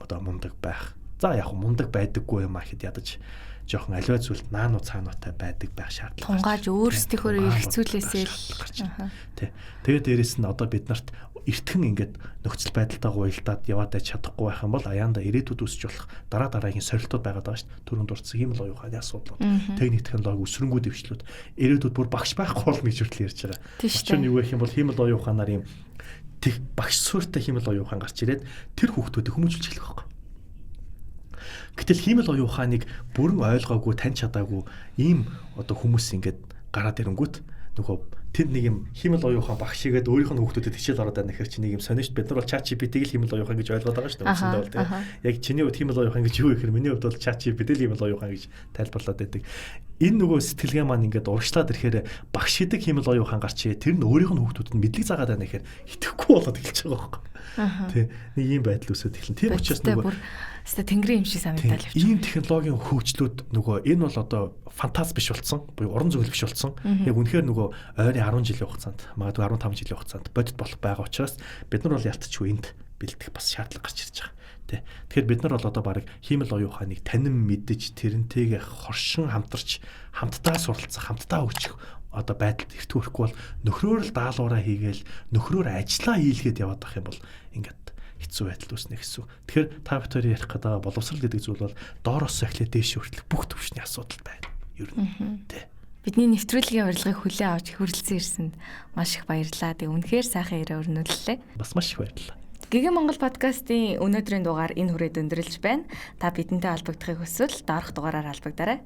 Speaker 2: одоо мундаг байх. За яг мундаг байдаггүй юм а гэхэд ядаж жоохон аливаа зүйлд наануу цаануутай байдаг байх шаардлага.
Speaker 1: Тунгааж өөрсдийнхөө эргцүүлээсээ л
Speaker 2: тий. Тэгээд дээрэс нь одоо бид нарт эртхэн ингээд нөхцөл байдалтай гуйлдаад яваад чадахгүй байх юм бол аяанда ирээдүйд үүсч болох дараагийн сорилтууд байгаад байгаа шүү дээ. Түрүүнд дурдсан хиймэл оюуханы асуудлууд, техник технологи өсрөнгүү дэвшлүүд ирээдүйд бүр багш байхгүй болно гэж хүртэл ярьж байгаа.
Speaker 1: Тийм
Speaker 2: юу гэх юм бол хиймэл оюуханаар юм багш суурьтай хиймэл оюухан гарч ирээд тэр хүүхдүүдийг хүмүүжүүлж эхлэх байхгүй. Гэтэл хиймэл оюуханыг бүрэн ойлгоогүй, таньж чадаагүй ийм одоо хүмүүс ингээд гараад ирэнгүүт нөгөө тэнд нэг юм хиймэл оюухан багш игээд өөрийнх нь хүүхдүүдэд хичээл ороод байна гэхэр чи нэг юм сонио шүү. Бид нар бол ChatGPT-г хиймэл оюухан гэж ойлгоод байгаа шүү дээ. Үндсэндээ бол тийм. Яг чиний хувьд хиймэл оюухан гэж юу гэхээр миний хувьд бол ChatGPT-г хиймэл оюухан гэж тайлбарлаад байдаг. Энэ нөгөө сэтгэлгээ маань ингээд урагшлаад ирэхээр багш идэг хиймэл оюухан гарч ирээ. Тэр нь өөрийнх нь хүүхдүүдэд мэдлэг заагаад байна гэхээр итгэхгүй болоод эхэлж байгаа байхгүй. Тий. Нэг ийм байдал үүсээд эхэлнэ. Тийм учраас нөгөө
Speaker 1: тэнгэрийн юм шиг санагдал явчих.
Speaker 2: Ийм технологийн хөгжлүүд нөгөө энэ бол одоо фантаз биш болсон. Буюу уран зохиол биш болсон. Яг үнэхээр нөгөө ойрын 10 жилийн хугацаанд, магадгүй 15 жилийн хугацаанд бодит болох байгаа учраас бид нар бол ялтчгүй энд бэлдэх бас шаардлага гарч ирж байгаа. Тий. Тэгэхээр бид нар бол одоо баг хиймэл оюуханыг танин мэдэж тэрнтэйгээ хоршин хамтарч хамтдаа суралцах, хамтдаа хөгжих одоо байдалд эрт хүрэхгүй бол нөхрөөр л даалгавраа хийгээл нөхрөөр ажиллаа хийлгээд яваад байх юм бол ингээд хэцүү байдал үүснэ гэсэн. Тэгэхээр та бүхэн ярих гэдэг боловсрал гэдэг зүйл бол доороос эхлээд дээш хүртэл бүх төвшний асуудал байна. Ер нь тий.
Speaker 1: Бидний нэвтрүүлгийн урилгыг хүлээн авч хүрэлцэн ирсэнд маш их баярлалаа. Тэг үнэхээр сайхан яриа өрнүүллээ.
Speaker 2: Бас маш их баярлалаа.
Speaker 1: Гэгэн Монгол подкастын өнөөдрийн дугаар энэ хүрээд өндөрлөж байна. Та бидэнтэй холбогдохыг хүсвэл доорх дугаараар холбогдорой.